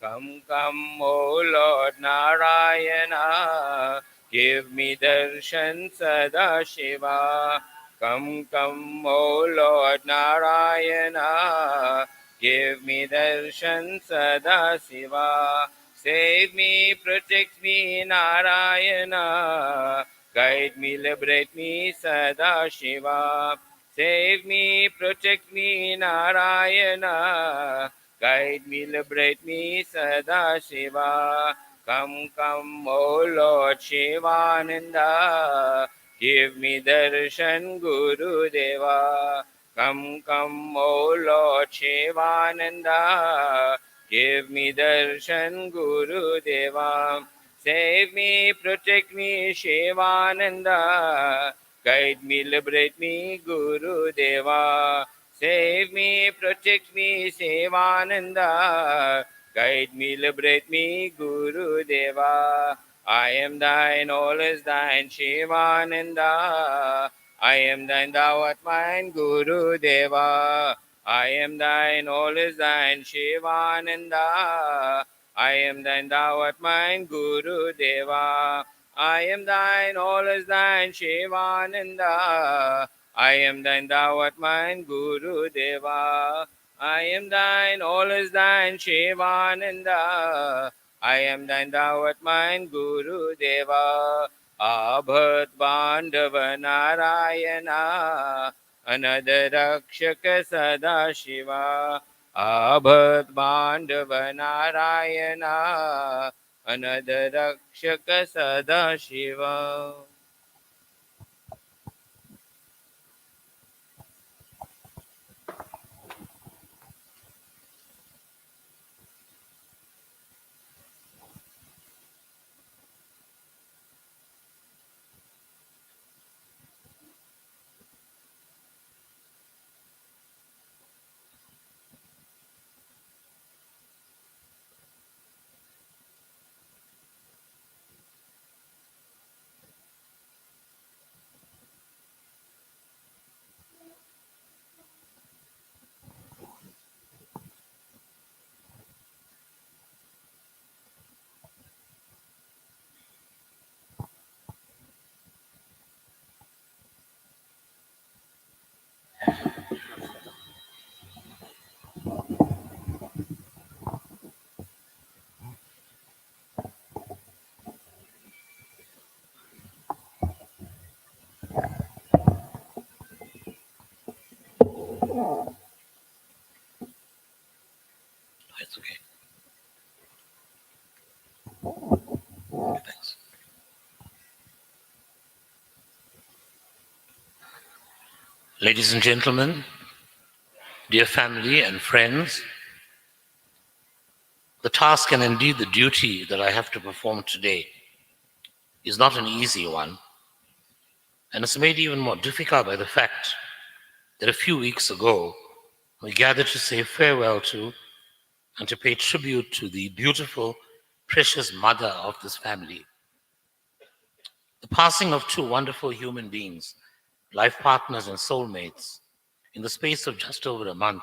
कम O Lord Narayana, give me darshan sada shiva. Come, O Lord Narayana, give me darshan sada shiva. Save me, protect me, Narayana. Guide me, liberate me, sada shiva. Save me, protect me, Narayana. Guide me, liberate me, Sada Shiva. Come, come, O Lord Shivananda. Give me darshan, Guru Deva. Come, come, O Lord Shivananda. Give me darshan, Guru Deva. Save me, protect me, Shivananda. Guide me, liberate me, Guru Deva. Save me, protect me, Shivananda. Guide me, liberate me, Guru Deva. I am thine, all is thine, Shivananda. I am thine, thou art mine, Guru Deva. I am thine, all is thine, Shivananda. I am thine, thou art mine, Guru Deva. I am thine, all is thine, Shivananda. I am thine, thou art mine, Guru Deva. I am thine, all is thine, Shivananda. I am thine, thou art mine, Guru Deva. Abhat Bandhava Narayana, Another Rakshaka Sada Shiva. Abhat Bandhava Narayana, Another Rakshaka Sada Shiva. It's okay. Thanks. Ladies and gentlemen, dear family and friends, the task and indeed the duty that I have to perform today is not an easy one, and it's made even more difficult by the fact that a few weeks ago we gathered to say farewell to and to pay tribute to the beautiful, precious mother of this family. The passing of two wonderful human beings, life partners and soulmates, in the space of just over a month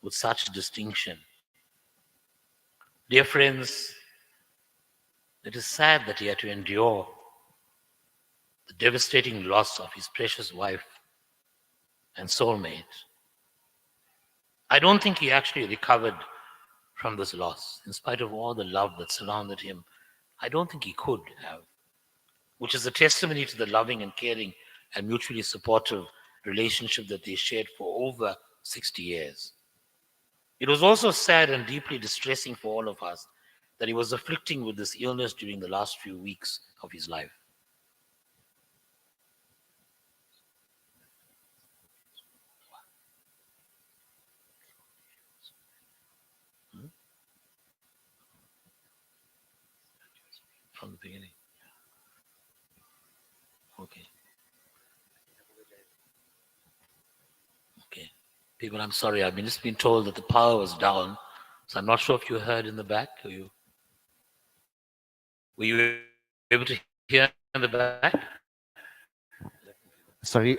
with such distinction. Dear friends, it is sad that he had to endure the devastating loss of his precious wife and soulmate. I don't think he actually recovered from this loss, in spite of all the love that surrounded him. I don't think he could have, which is a testimony to the loving and caring and mutually supportive relationship that they shared for over 60 years. It was also sad and deeply distressing for all of us that he was afflicting with this illness during the last few weeks of his life. From the beginning. Okay. Okay. People, I'm sorry. I've just been told that the power was down. So I'm not sure if you heard in the back. Were you able to hear in the back? Sorry,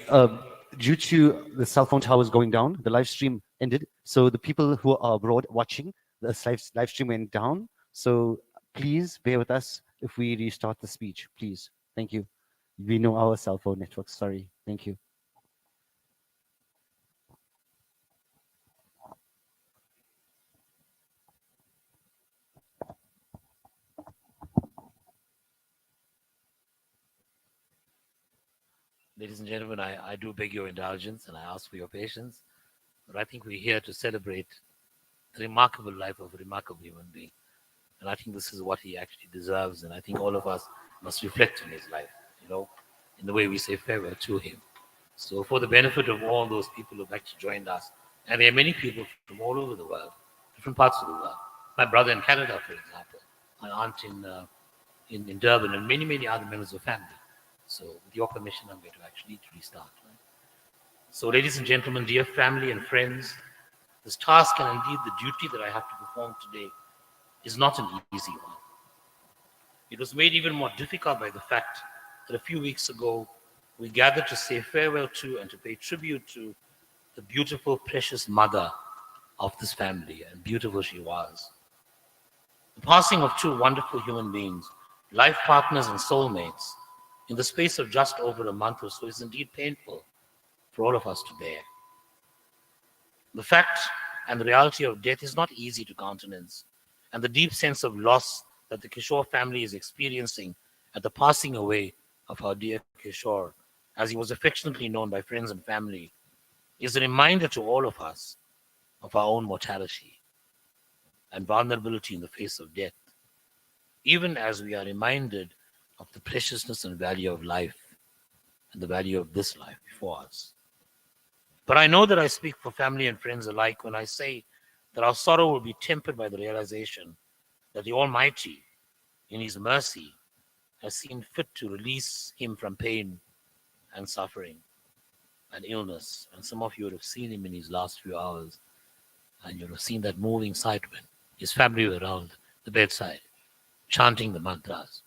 due to the cell phone towers going down, the live stream ended. So the people who are abroad watching, the live stream went down. So please bear with us if we restart the speech, please. Thank you. We know our cell phone network. Sorry. Thank you. Ladies and gentlemen, I do beg your indulgence and I ask for your patience. But I think we're here to celebrate the remarkable life of a remarkable human being. And I think this is what he actually deserves. And I think all of us must reflect on his life, in the way we say farewell to him. So, for the benefit of all those people who've actually joined us, and there are many people from all over the world, different parts of the world. My brother in Canada, for example, my aunt in Durban, and many, many other members of family. So, with your permission, I'm going to actually restart. Right? So, ladies and gentlemen, dear family and friends, this task and indeed the duty that I have to perform today is not an easy one. It was made even more difficult by the fact that a few weeks ago we gathered to say farewell to and to pay tribute to the beautiful, precious mother of this family, and beautiful she was. The passing of two wonderful human beings, life partners and soulmates, in the space of just over a month or so is indeed painful for all of us to bear. The fact and the reality of death is not easy to countenance, and the deep sense of loss that the Kishore family is experiencing at the passing away of our dear Kishore, as he was affectionately known by friends and family, is a reminder to all of us of our own mortality and vulnerability in the face of death, even as we are reminded of the preciousness and value of life and the value of this life before us. But I know that I speak for family and friends alike when I say that our sorrow will be tempered by the realization that the Almighty, in His mercy, has seen fit to release him from pain and suffering and illness. And some of you would have seen him in his last few hours, and you'll have seen that moving sight when his family were around the bedside, chanting the mantras.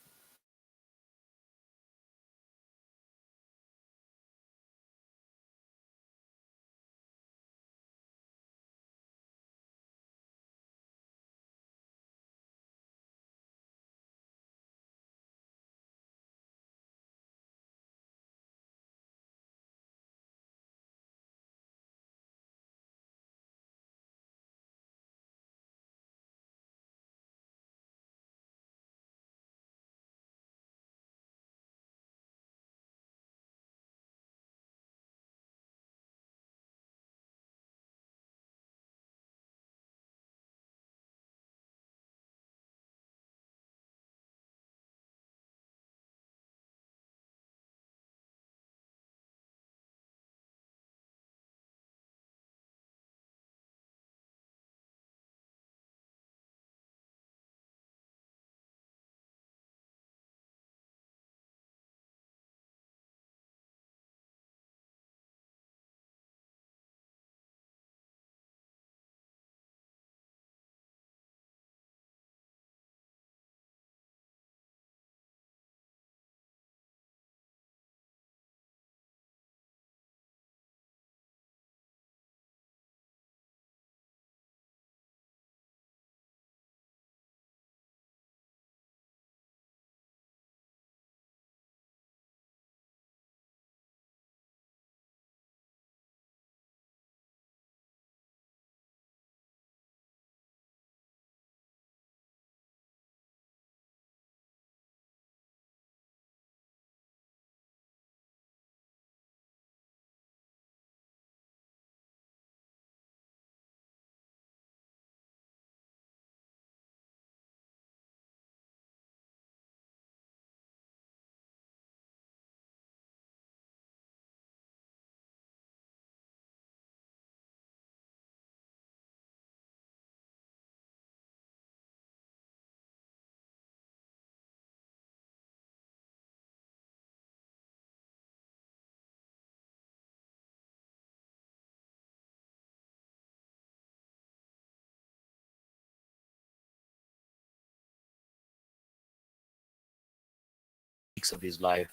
weeks of his life.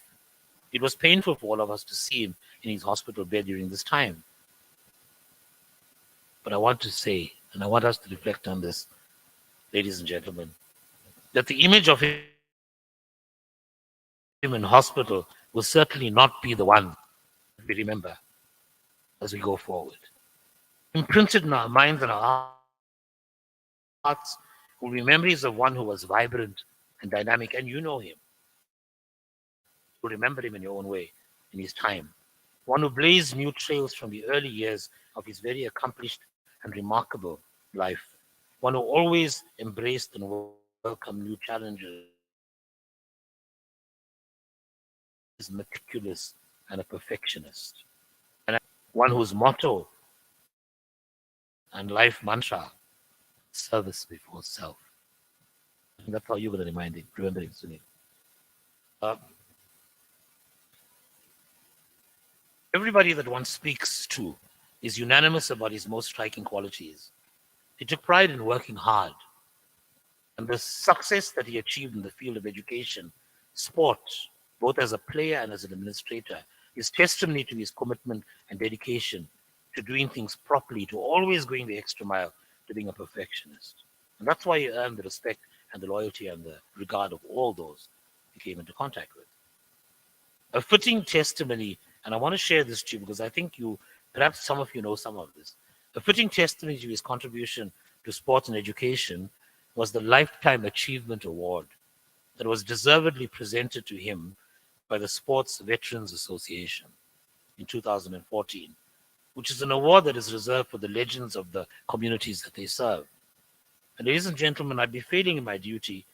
It was painful for all of us to see him in his hospital bed during this time. But I want to say, and I want us to reflect on this, ladies and gentlemen, that the image of him in hospital will certainly not be the one we remember as we go forward. Imprinted in our minds and our hearts will be memories of one who was vibrant and dynamic, and you know him. You'll remember him in your own way, in his time. One who blazed new trails from the early years of his very accomplished and remarkable life. One who always embraced and welcomed new challenges. Is meticulous and a perfectionist. And one whose motto and life mantra, service before self. And that's how you're going to remember him, Sunil. Everybody that one speaks to is unanimous about his most striking qualities. He took pride in working hard, and the success that he achieved in the field of education, sport, both as a player and as an administrator, is testimony to his commitment and dedication to doing things properly, to always going the extra mile, to being a perfectionist. And that's why he earned the respect and the loyalty and the regard of all those he came into contact with. A fitting testimony, and I want to share this to you because I think perhaps some of you know some of this. A fitting testimony to his contribution to sports and education was the Lifetime Achievement Award that was deservedly presented to him by the Sports Veterans Association in 2014, which is an award that is reserved for the legends of the communities that they serve. And ladies and gentlemen, I'd be failing in my duty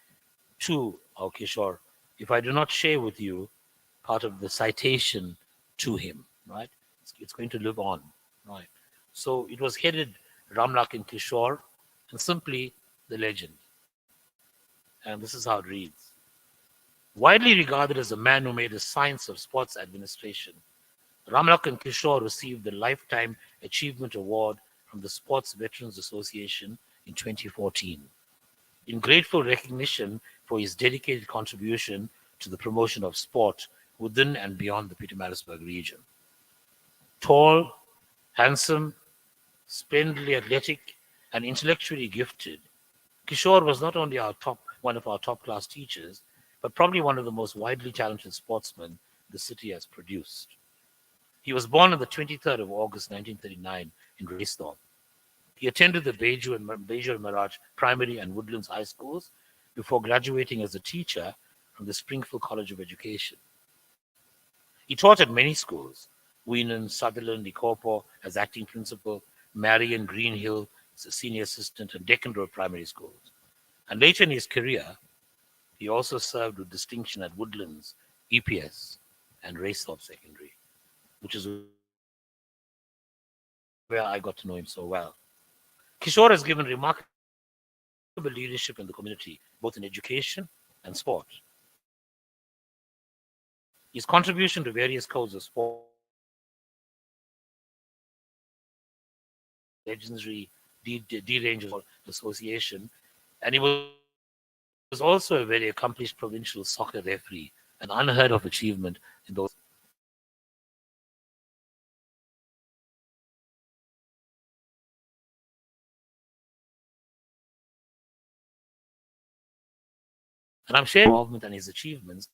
to our Kishore if I do not share with you part of the citation to him, right? It's going to live on, right? So it was headed Ramlakan Kushor and simply the legend. And this is how it reads. Widely regarded as a man who made a science of sports administration, Ramlakan Kushor received the Lifetime Achievement Award from the Sports Veterans Association in 2014, in grateful recognition for his dedicated contribution to the promotion of sport within and beyond the Pietermaritzburg region. Tall, handsome, splendidly athletic, and intellectually gifted, Kishore was not only one of our top-class teachers, but probably one of the most widely talented sportsmen the city has produced. He was born on the 23rd of August 1939 in Raysthorpe. He attended the Bejur and Miraj Primary and Woodlands High Schools before graduating as a teacher from the Springfield College of Education. He taught at many schools, Weenan, Sutherland, Ikopo as acting principal, Marion, Greenhill as a senior assistant, and Deccan Road Primary Schools. And later in his career, he also served with distinction at Woodlands, EPS, and Raysthorpe Secondary, which is where I got to know him so well. Kishore has given remarkable leadership in the community, both in education and sport. His contribution to various codes of sport, legendary D-Rangers Association, and he was also a very accomplished provincial soccer referee, an unheard of achievement in those. And I'm sharing involvement and his achievements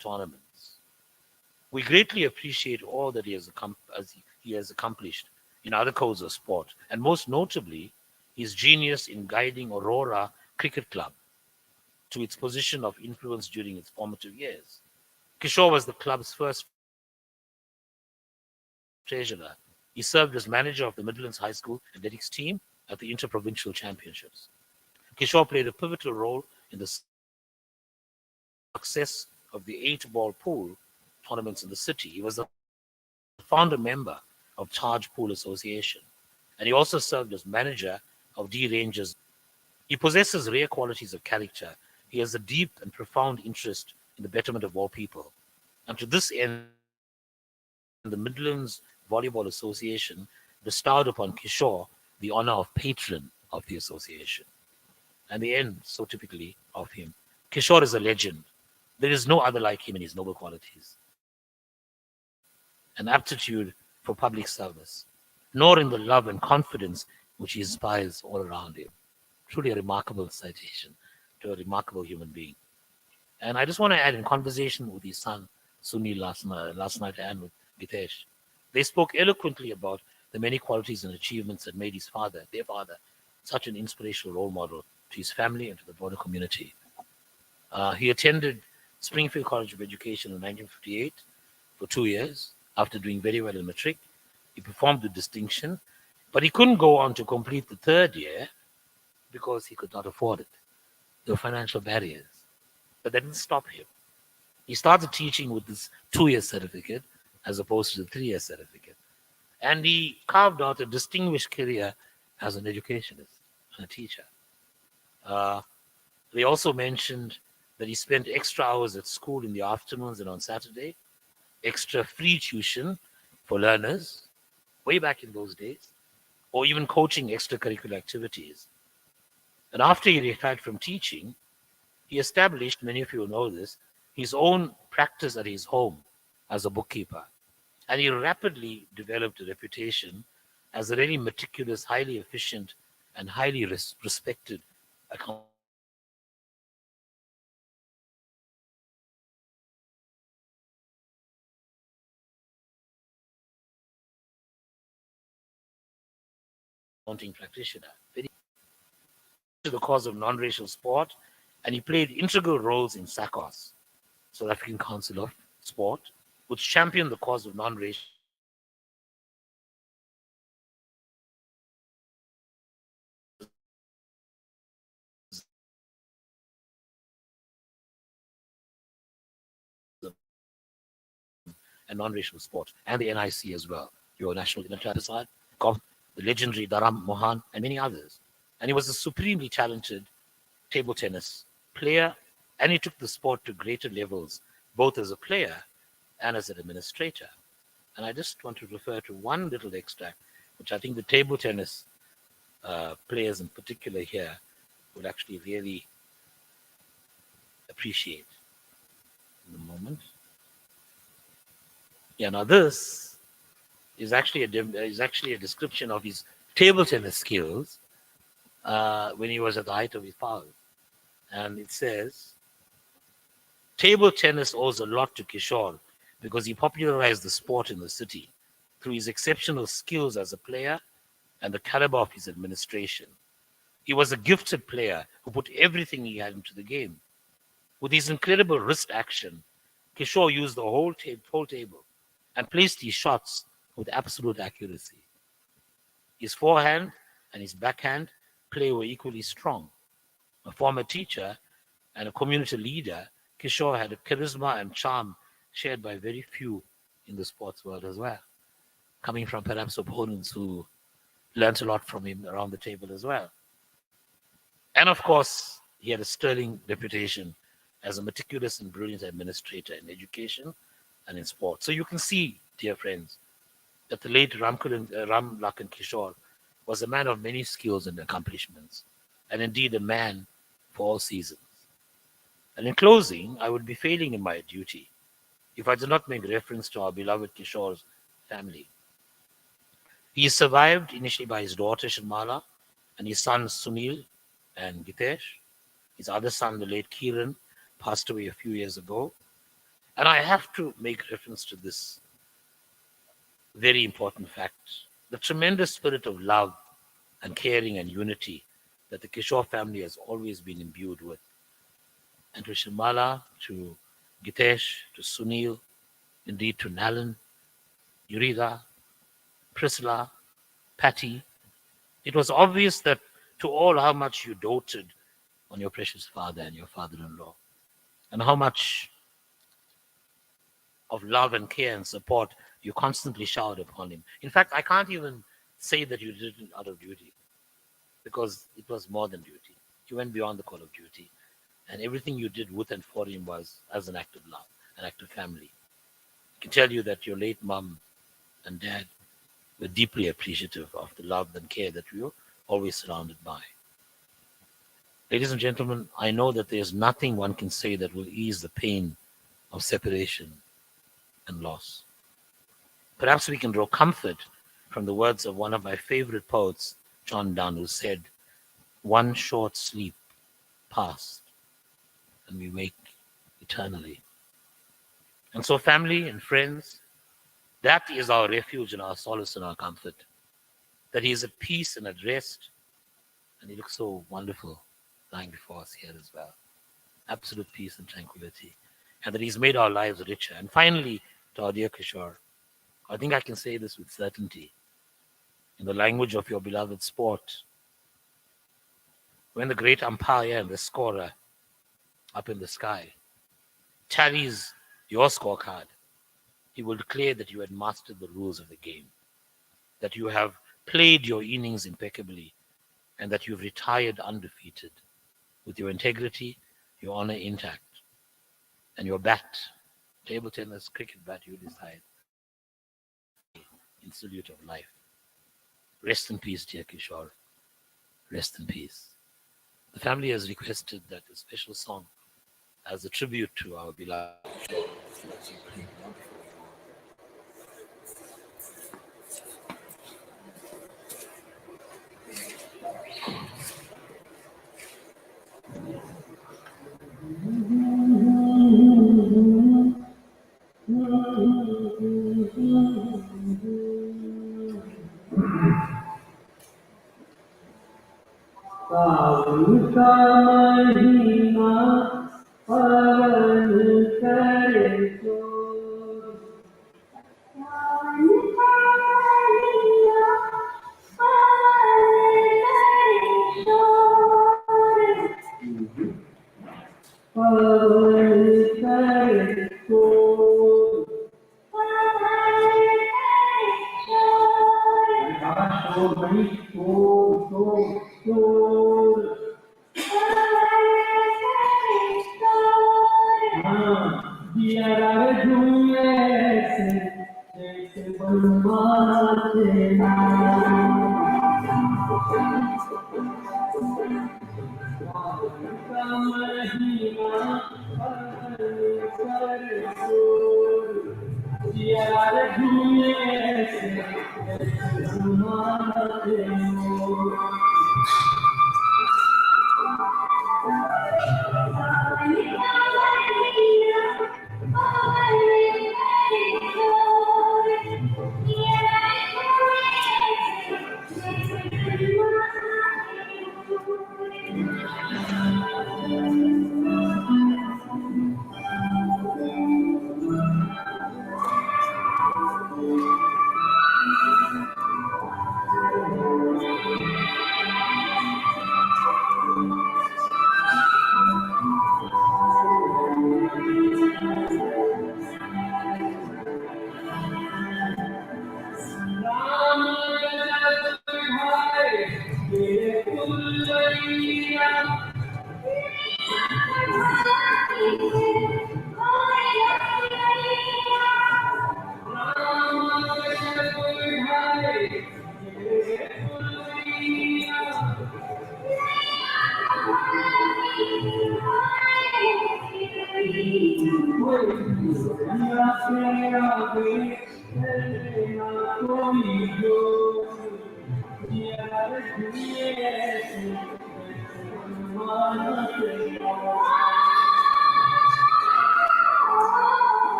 tournaments. We greatly appreciate all that he has accomplished in other codes of sport, and most notably, his genius in guiding Aurora Cricket Club to its position of influence during its formative years. Kishore was the club's first treasurer. He served as manager of the Midlands High School athletics team at the Interprovincial Championships. Kishore played a pivotal role in the success of the 8-ball pool tournaments in the city. He was the founder member of Taj Pool Association, and he also served as manager of D Rangers. He possesses rare qualities of character. He has a deep and profound interest in the betterment of all people. And to this end, the Midlands Volleyball Association bestowed upon Kishore the honor of patron of the association. And the end, so typically, of him. Kishore is a legend. There is no other like him in his noble qualities, an aptitude for public service, nor in the love and confidence which he inspires all around him. Truly a remarkable citation to a remarkable human being. And I just want to add, in conversation with his son Sunil last night and with Gitesh, they spoke eloquently about the many qualities and achievements that made their father, such an inspirational role model to his family and to the broader community. He attended Springfield College of Education in 1958 for 2 years. After doing very well in matric, he performed with distinction, but he couldn't go on to complete the third year because he could not afford it. There were financial barriers, but that didn't stop him. He started teaching with this 2-year certificate as opposed to the 3-year certificate. And he carved out a distinguished career as an educationist and a teacher. They also mentioned that he spent extra hours at school in the afternoons and on Saturday, extra free tuition for learners, way back in those days, or even coaching extracurricular activities. And after he retired from teaching, he established, many of you will know this, his own practice at his home as a bookkeeper. And he rapidly developed a reputation as a really meticulous, highly efficient, and highly respected accounting practitioner. Very to the cause of non-racial sport, and he played integral roles in SACOS, South African Council of Sport, which championed the cause of non-racial and non-racial sport, and the NIC as well, your National International side, the legendary Dharam Mohan, and many others. And he was a supremely talented table tennis player, and he took the sport to greater levels, both as a player and as an administrator. And I just want to refer to one little extract, which I think the table tennis players in particular here would actually really appreciate in a moment. Yeah, now this is actually a description of his table tennis skills when he was at the height of his powers. And it says, table tennis owes a lot to Kishore because he popularized the sport in the city through his exceptional skills as a player and the caliber of his administration. He was a gifted player who put everything he had into the game. With his incredible wrist action, Kishore used the whole table and placed his shots with absolute accuracy. His forehand and his backhand play were equally strong. A former teacher and a community leader, Kishore had a charisma and charm shared by very few in the sports world as well, coming from perhaps opponents who learnt a lot from him around the table as well. And of course, he had a sterling reputation as a meticulous and brilliant administrator in education and in sport. So you can see, dear friends, that the late Ramlakan Kushor was a man of many skills and accomplishments, and indeed a man for all seasons. And in closing, I would be failing in my duty if I did not make reference to our beloved Kishor's family. He is survived initially by his daughter Sharmala and his sons Sunil and Gitesh. His other son, the late Kiran, passed away a few years ago. And I have to make reference to this very important fact, the tremendous spirit of love and caring and unity that the Kishore family has always been imbued with. And to Sharmala, to Gitesh, to Sunil, indeed to Nalan, Yurida, Priscilla, Patty, it was obvious that to all how much you doted on your precious father and your father-in-law, and how much of love and care and support you constantly showered upon him. In fact, I can't even say that you did it out of duty. because it was more than duty. You went beyond the call of duty. And everything you did with and for him was as an act of love, an act of family. I can tell you that your late mom and dad were deeply appreciative of the love and care that we were always surrounded by. Ladies and gentlemen, I know that there is nothing one can say that will ease the pain of separation and loss. Perhaps we can draw comfort from the words of one of my favorite poets, John Donne, who said, "One short sleep past, and we wake eternally." And so, family and friends, that is our refuge and our solace and our comfort. That He is at peace and at rest, and He looks so wonderful lying before us here as well. Absolute peace and tranquility. And that He's made our lives richer. And finally, to our dear Kishore, I think I can say this with certainty. In the language of your beloved sport, when the great umpire and the scorer up in the sky tallies your scorecard, he will declare that you had mastered the rules of the game, that you have played your innings impeccably, and that you've retired undefeated with your integrity, your honor intact, and your bat, table tennis, cricket bat, you decide, in salute of life. Rest in peace, dear Kishore. Rest in peace. The family has requested that a special song as a tribute to our beloved Kishore. सावन का महीना पवन करे शोर। सावन का महीना पवन करे शोर। पवन करे शोर। शोर नहीं, शोर शोर शोर। दिया झूले से जैसे बलवान थे। सावन का महीना पवन करे शोर। दिया झूले से जैसे बलवान थे।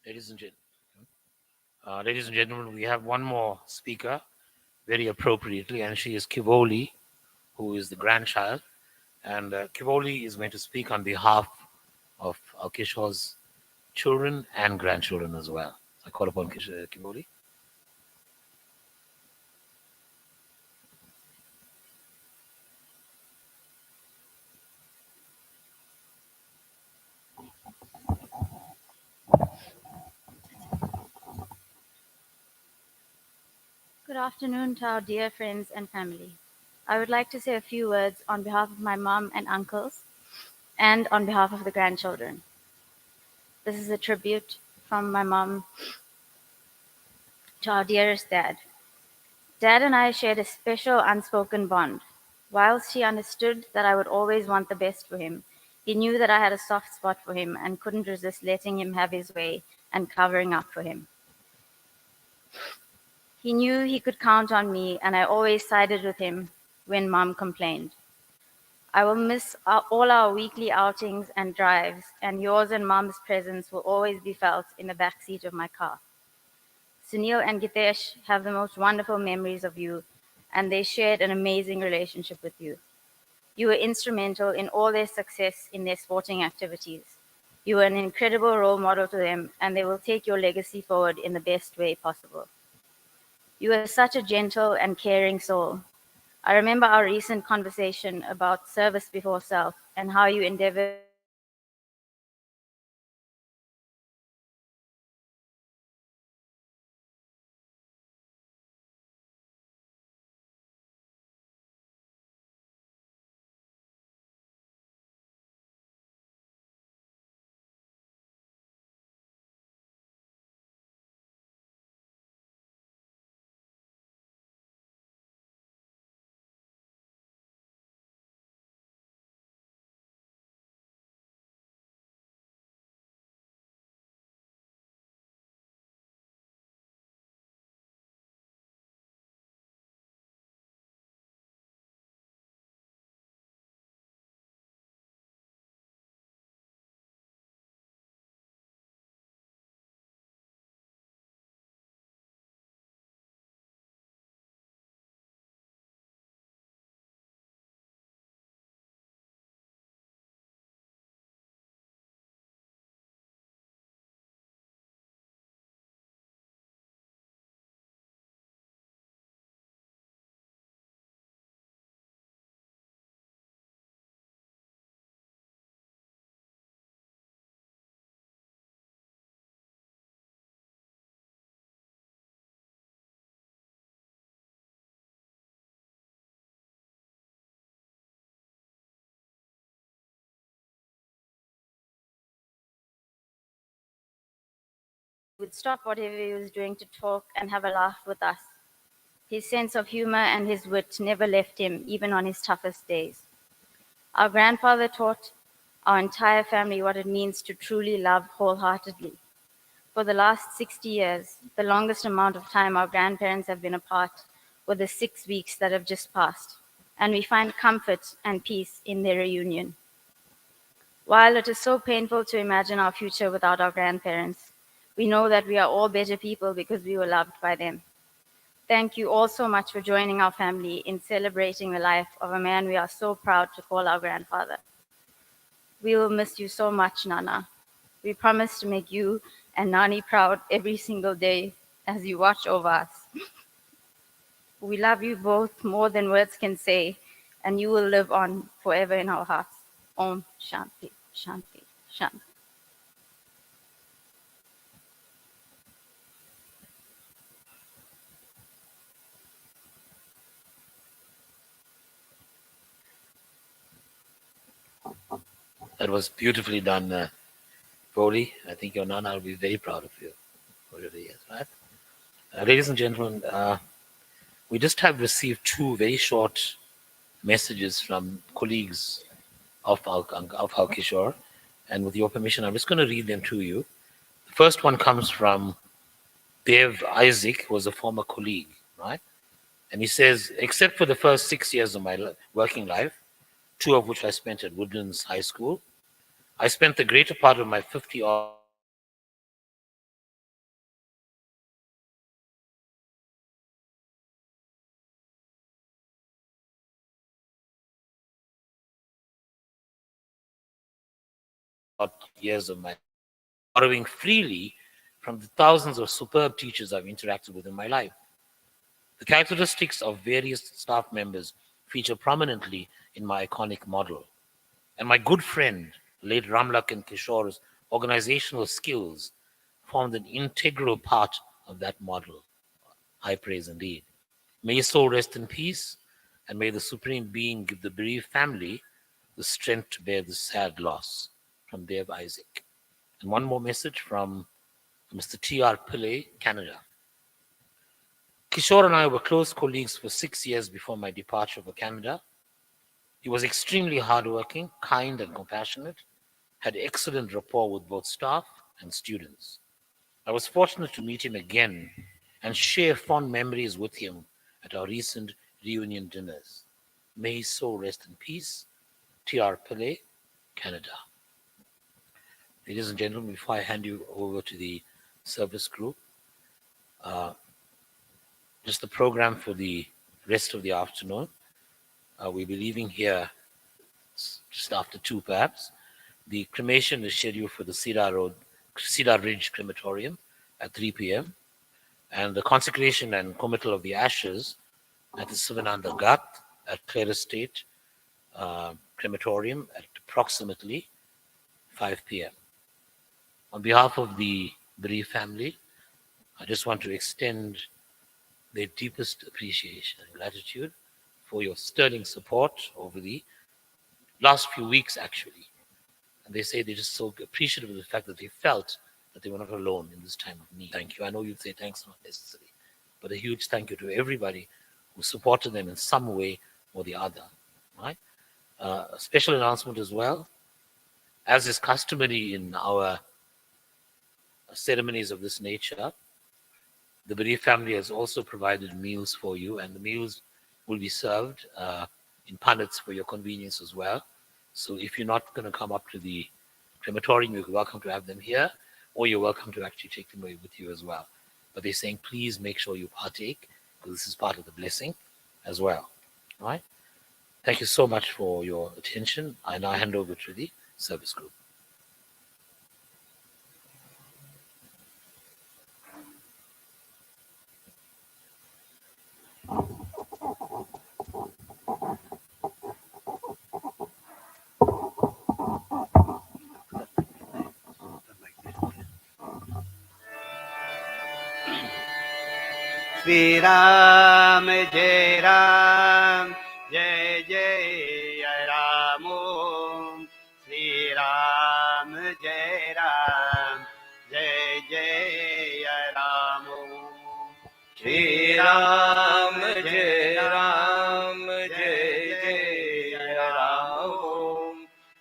Ladies and ladies and gentlemen, we have one more speaker, very appropriately, and she is Kivoli, who is the grandchild. And Kivoli is going to speak on behalf of Kishor's children and grandchildren as well. I call upon Kivoli. Good afternoon to our dear friends and family. I would like to say a few words on behalf of my mom and uncles and on behalf of the grandchildren. This is a tribute from my mom to our dearest dad. Dad and I shared a special unspoken bond. Whilst he understood that I would always want the best for him, he knew that I had a soft spot for him and couldn't resist letting him have his way and covering up for him. He knew he could count on me, and I always sided with him when Mom complained. I will miss all our weekly outings and drives, and yours and Mom's presence will always be felt in the back seat of my car. Sunil and Gitesh have the most wonderful memories of you, and they shared an amazing relationship with you. You were instrumental in all their success in their sporting activities. You were an incredible role model to them, and they will take your legacy forward in the best way possible. You are such a gentle and caring soul. I remember our recent conversation about service before self and how you endeavored would stop whatever he was doing to talk and have a laugh with us. His sense of humor and his wit never left him, even on his toughest days. Our grandfather taught our entire family what it means to truly love wholeheartedly. For the last 60 years, the longest amount of time our grandparents have been apart were the 6 weeks that have just passed, and we find comfort and peace in their reunion. While it is so painful to imagine our future without our grandparents, we know that we are all better people because we were loved by them. Thank you all so much for joining our family in celebrating the life of a man we are so proud to call our grandfather. We will miss you so much, Nana. We promise to make you and Nani proud every single day as you watch over us. We love you both more than words can say, and you will live on forever in our hearts. Om Shanti, Shanti, Shanti. That was beautifully done, Foley. I think your Nana will be very proud of you over the years, right? Ladies and gentlemen, we just have received two very short messages from colleagues of our Kishore. And with your permission, I'm just going to read them to you. The first one comes from Dev Isaac, who was a former colleague, right? And he says, except for the first 6 years of my working life, 2 of which I spent at Woodlands High School, I spent the greater part of my 50-odd years of my borrowing freely from the thousands of superb teachers I've interacted with in my life. The characteristics of various staff members feature prominently in my iconic model. And my good friend, late Ramlakan Kushor's organizational skills formed an integral part of that model. High praise indeed. May his soul rest in peace, and may the Supreme Being give the bereaved family the strength to bear this sad loss. From Dev Isaac. And one more message from Mr. T.R. Pillay, Canada. Kishore and I were close colleagues for 6 years before my departure for Canada. He was extremely hardworking, kind, and compassionate, had excellent rapport with both staff and students. I was fortunate to meet him again and share fond memories with him at our recent reunion dinners. May his soul rest in peace. T.R. Pillay, Canada. Ladies and gentlemen, before I hand you over to the service group, just the program for the rest of the afternoon. We'll be leaving here just after 2 perhaps. The cremation is scheduled for the Cedar Ridge Crematorium at 3 p.m. And the consecration and committal of the ashes at the Sivananda Ghat at Clare Estate Crematorium at approximately 5 p.m. On behalf of the bereaved family, I just want to extend their deepest appreciation and gratitude for your sterling support over the last few weeks, actually. And they say they're just so appreciative of the fact that they felt that they were not alone in this time of need. Thank you. I know you'd say thanks not necessary, but a huge thank you to everybody who supported them in some way or the other. Right? A special announcement as well. As is customary in our ceremonies of this nature, the bereaved family has also provided meals for you, and the meals will be served in punnets for your convenience as well. So if you're not going to come up to the crematorium, you're welcome to have them here, or you're welcome to actually take them away with you as well. But they're saying, please make sure you partake, because this is part of the blessing as well. All right? Thank you so much for your attention. I now hand over to the service group. Shri Ram, Jai Ram, Jai Jai Ram. Shri Ram, Jai Ram, Jai Jai Ram. Shri Ram, Jai Ram, Jai Jai Ram.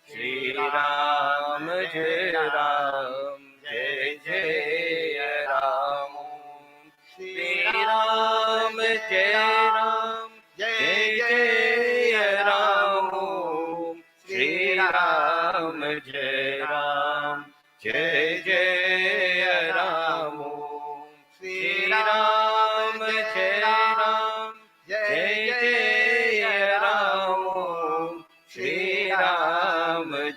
Shri Ram, Jai Ram, Jai Jai Ram. Shri Ram, Jai Ram, Jai Jai Ram. Shri Ram, Jai Ram, Jai Jai Ram. Shri Ram, Jai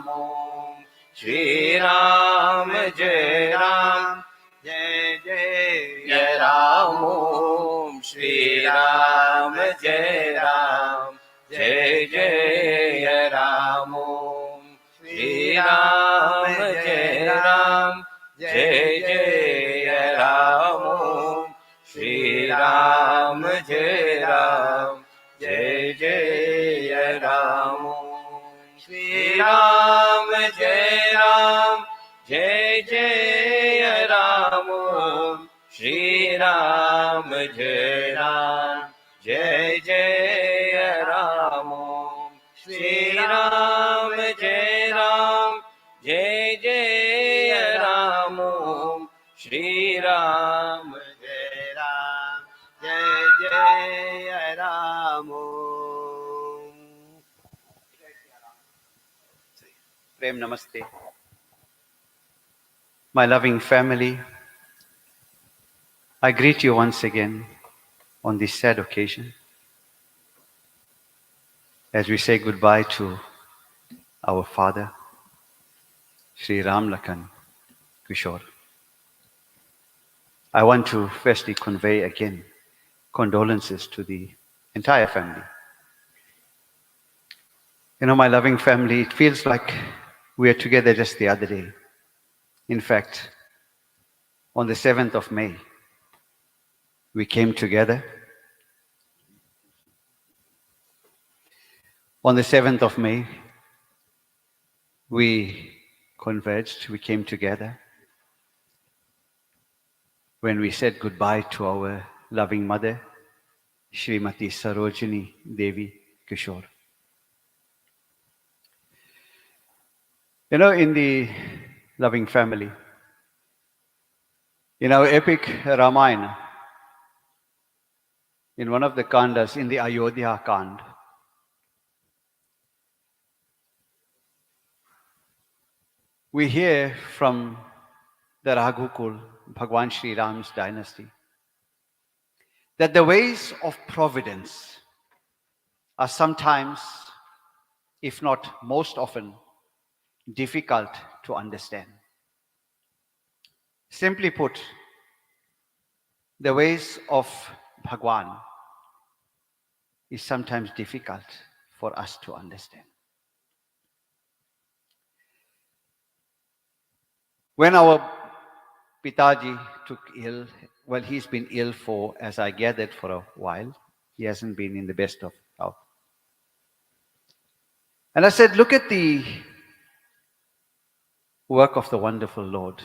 Ram Om Shri Ram Jai Ram Jai Jai Ram Om Shri Ram Jai Ram Jai Jai Ram Om Shri Ram Jai Ram Jai Jai Ram Om Shri Ram Jai Ram Jai Jai Ram Om Shri Ram Jai Ram Jai Jai Ram Om Shri Ram Jai Ram Jai Jai Ram Om Shri Ram Jai Ram Jai Jai Ram Om Shri Ram Jai Ram Jai Jai Ram Om. Prem Namaste. My loving family, I greet you once again on this sad occasion as we say goodbye to our father, Sri Ramlakan Kushor. I want to firstly convey again condolences to the entire family. You know, my loving family, it feels like we are together just the other day. In fact, on the 7th of May, we came together. On the 7th of May, we converged, we came together when we said goodbye to our loving mother, Srimati Sarojini Devi Kushor. You know, in the loving family, in our epic Ramayana, in one of the kandas, in the Ayodhya Kand, we hear from the Raghukul, Bhagwan Sri Ram's dynasty, that the ways of providence are sometimes, if not most often, difficult to understand. Simply put, the ways of Bhagwan is sometimes difficult for us to understand. When our Pitaji took ill, well, he's been ill for, as I gathered, for a while. He hasn't been in the best of health. And I said, look at the work of the wonderful Lord.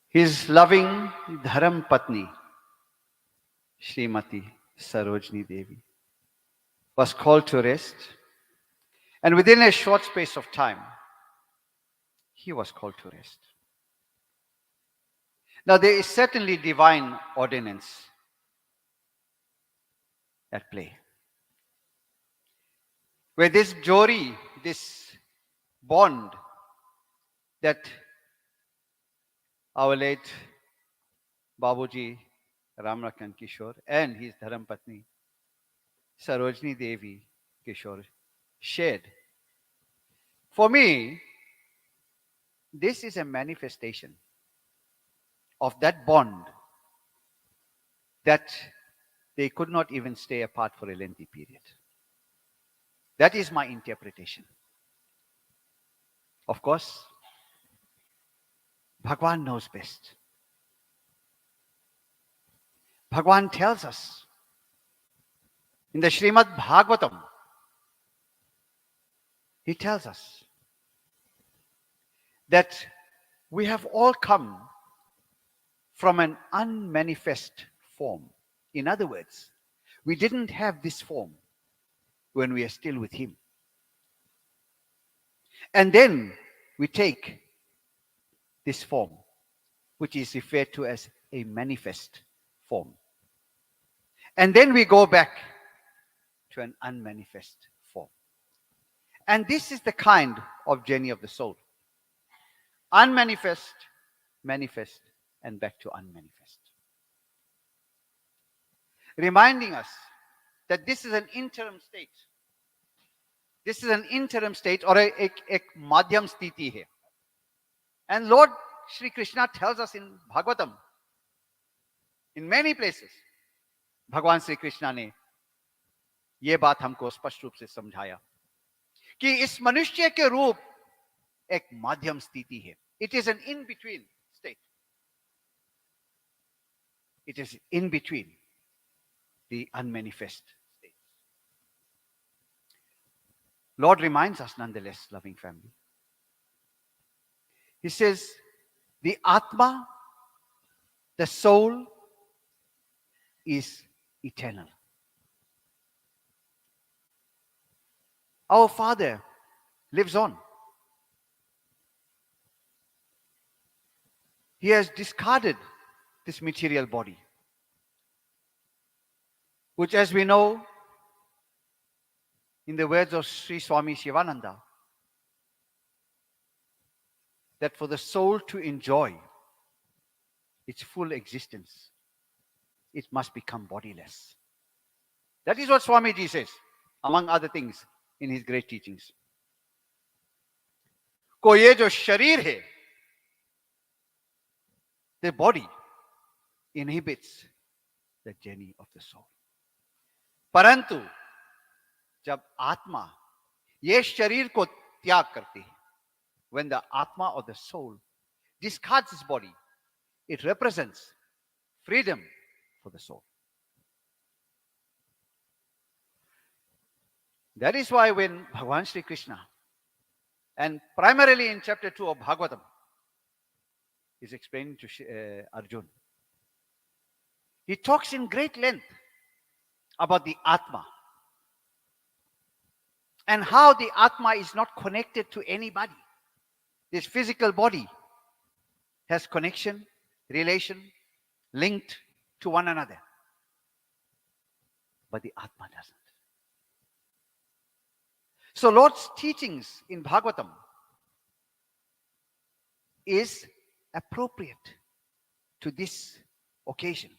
His loving Dharam Patni, Srimati Sarojini Devi, was called to rest. And within a short space of time, he was called to rest. Now, there is certainly divine ordinance at play. Where this jori, this bond that our late Babuji Ramlakan Kushor and his Dharampatni Sarojini Devi Kushor shared. For me, this is a manifestation of that bond that they could not even stay apart for a lengthy period. That is my interpretation. Of course, Bhagwan knows best. Bhagwan tells us in the Srimad Bhagavatam, he tells us that we have all come from an unmanifest form. In other words, we didn't have this form when we are still with him. And then we take this form, which is referred to as a manifest form. And then we go back to an unmanifest form. And this is the kind of journey of the soul. Unmanifest, manifest, and back to unmanifest. Reminding us that this is an interim state. This is an interim state or एक माध्यम स्थिति है. And Lord Shri Krishna tells us in Bhagavatam, in many places, भगवान श्री कृष्णा ने ये बात हमको स्पष्ट रूप से समझाया कि इस मनुष्य के रूप एक माध्यम स्थिति है. It is an in-between state. It is in between the unmanifest states. Lord reminds us nonetheless, loving family. He says, the Atma, the soul, is eternal. Our Father lives on. He has discarded this material body, which, as we know, in the words of Sri Swami Shivananda, that for the soul to enjoy its full existence, it must become bodiless. That is what Swamiji says, among other things, in his great teachings. को ये जो शरीर है, the body inhibits the journey of the soul. परंतु जब आत्मा ये शरीर को त्याग करती है, when the atma or the soul discards its body, it represents freedom for the soul. That is why when Bhagavan Sri Krishna, and primarily in chapter 2 of Bhagavatam, is explaining to Arjun, he talks in great length about the Atma and how the Atma is not connected to anybody. This physical body has connection, relation, linked to one another. But the Atma doesn't. So Lord's teachings in Bhagavatam is appropriate to this occasion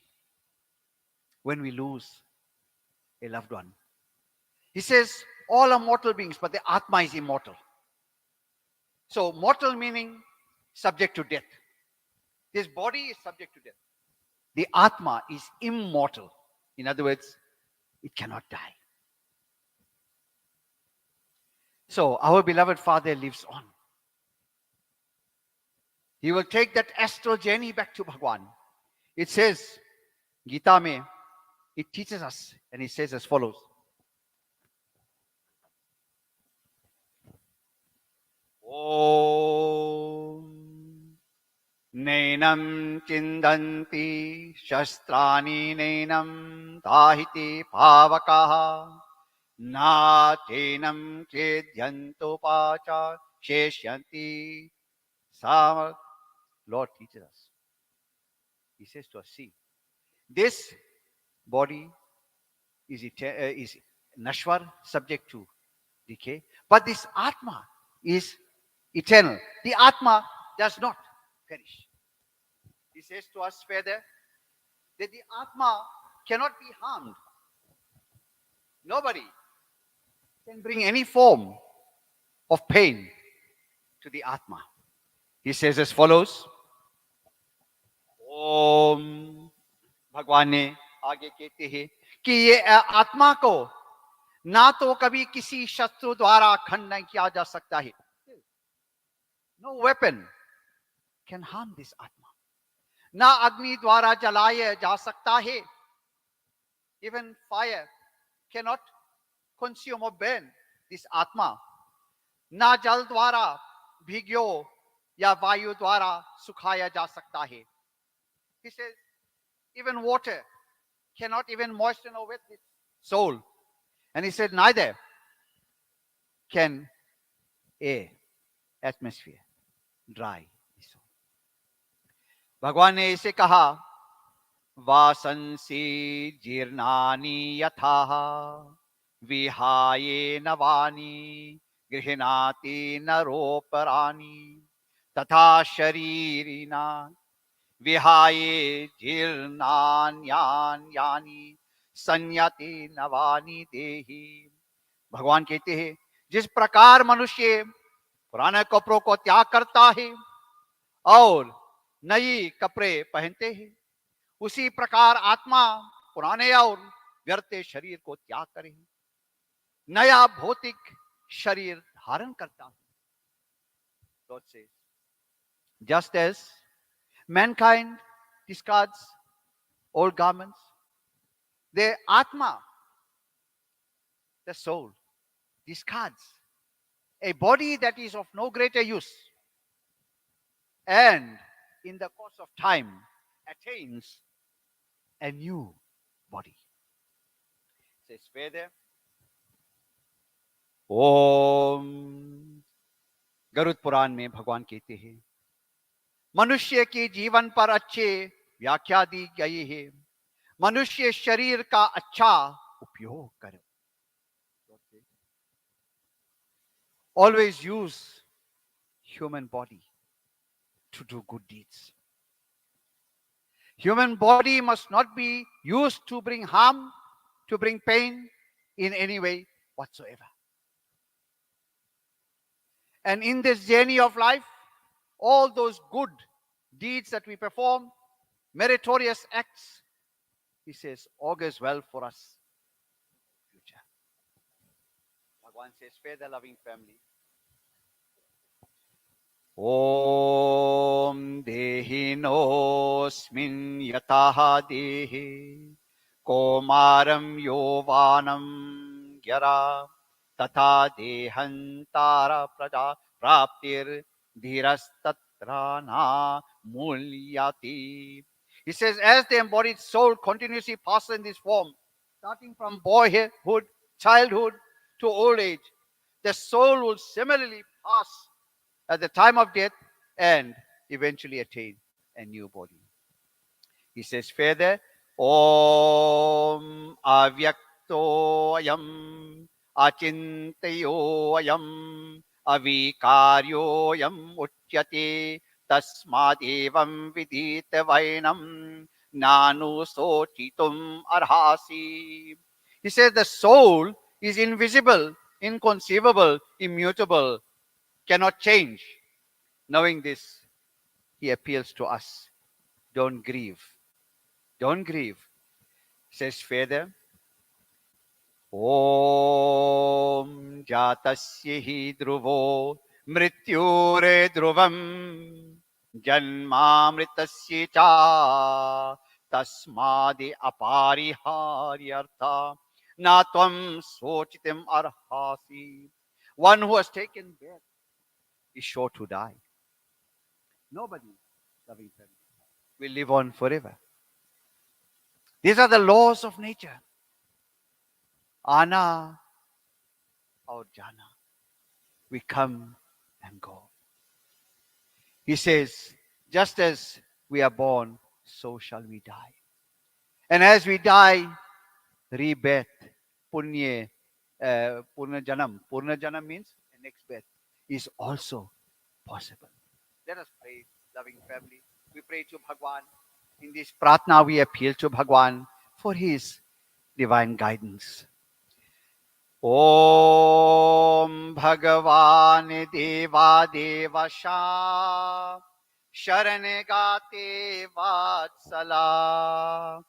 when we lose a loved one. He says all are mortal beings, but the Atma is immortal. So mortal meaning subject to death. This body is subject to death. The Atma is immortal. In other words, it cannot die. So our beloved Father lives on. He will take that astral journey back to Bhagwan. It says, Gita mein, it teaches us, and it says as follows. Om Nainam Chindanti Shastrani Nainam Tahiti Pavakaha Na Chenam Chedyanto Pacha Sheshyanti Samar. Lord teaches us. He says to us, see, this body is nashwar, subject to decay, but this Atma is eternal. The Atma does not perish. He says to us further that the Atma cannot be harmed. Nobody can bring any form of pain to the Atma. He says as follows. Om भगवान ने आगे कहते हैं कि ये आत्मा को ना तो कभी किसी शत्रु द्वारा खंडन किया जा सकता है. No weapon can harm this Atma. ना अग्नि द्वारा जलाया जा सकता है. Even fire cannot consume or burn this Atma. ना जल द्वारा भिगो या वायु द्वारा सुखाया जा सकता है. He says, even water cannot even moisten or wet this soul. And he said, neither can air, atmosphere, dry the soul. भगवान ने इसे कहा, वासंसी जीर्णानि यथा विहाये नवानि गृह्णाति नरोपराणि तथा शरीरिणा विहाये जीर्णान्यानि संयति नवानि देहि. भगवान कहते हैं जिस प्रकार मनुष्य पुराने कपड़ों को त्याग करता है और नई कपड़े पहनते हैं, उसी प्रकार आत्मा पुराने और व्यर्थ शरीर को त्याग करे, नया भौतिक शरीर धारण करता है. God says, just as mankind discards old garments, the Atma, the soul, discards a body that is of no greater use, and in the course of time attains a new body. Says Veda, ओम. गरुड़ पुराण में भगवान कहते हैं, मनुष्य के जीवन पर अच्छे व्याख्या दी गई है, मनुष्य शरीर का अच्छा उपयोग करो. Always use human body to do good deeds. Human body must not be used to bring harm, to bring pain in any way whatsoever. And in this journey of life, all those good deeds that we perform, meritorious acts, he says, augurs well for us future. Bhagwan says, spare the loving family. Om dehinosmin yataha dehi komaram yovanam gyara तथा देहंतारा प्रजा प्राप्तिर धीरस्तत्राना मूल्याति. He says, as the embodied soul continuously passes in this form, starting from boyhood, childhood to old age, the soul will similarly pass at the time of death and eventually attain a new body. He says further, Om avyakto ayam achintayayam avikaryoyam uchyate tasmadevam vidita vainam nanu sochitum arhasi. He says the soul is invisible, inconceivable, immutable, cannot change. Knowing this, he appeals to us. Don't grieve. Don't grieve. Says further, Om jatasya hi dhruvo mrityure dhruvam janmamritasya cha tasmadi apariharyartha na tvam sochitim arhasi. One who has taken birth is sure to die. Nobody, loving family, will live on forever. These are the laws of nature. Ana or jana. We come and go. He says, just as we are born, so shall we die. And as we die, rebirth, punya janam. Purna janam means the next birth is also possible. Let us pray, loving family. We pray to Bhagwan. In this pratna, we appeal to Bhagwan for his divine guidance. Om Bhagavan Deva Devasha Sharanegate Vatsala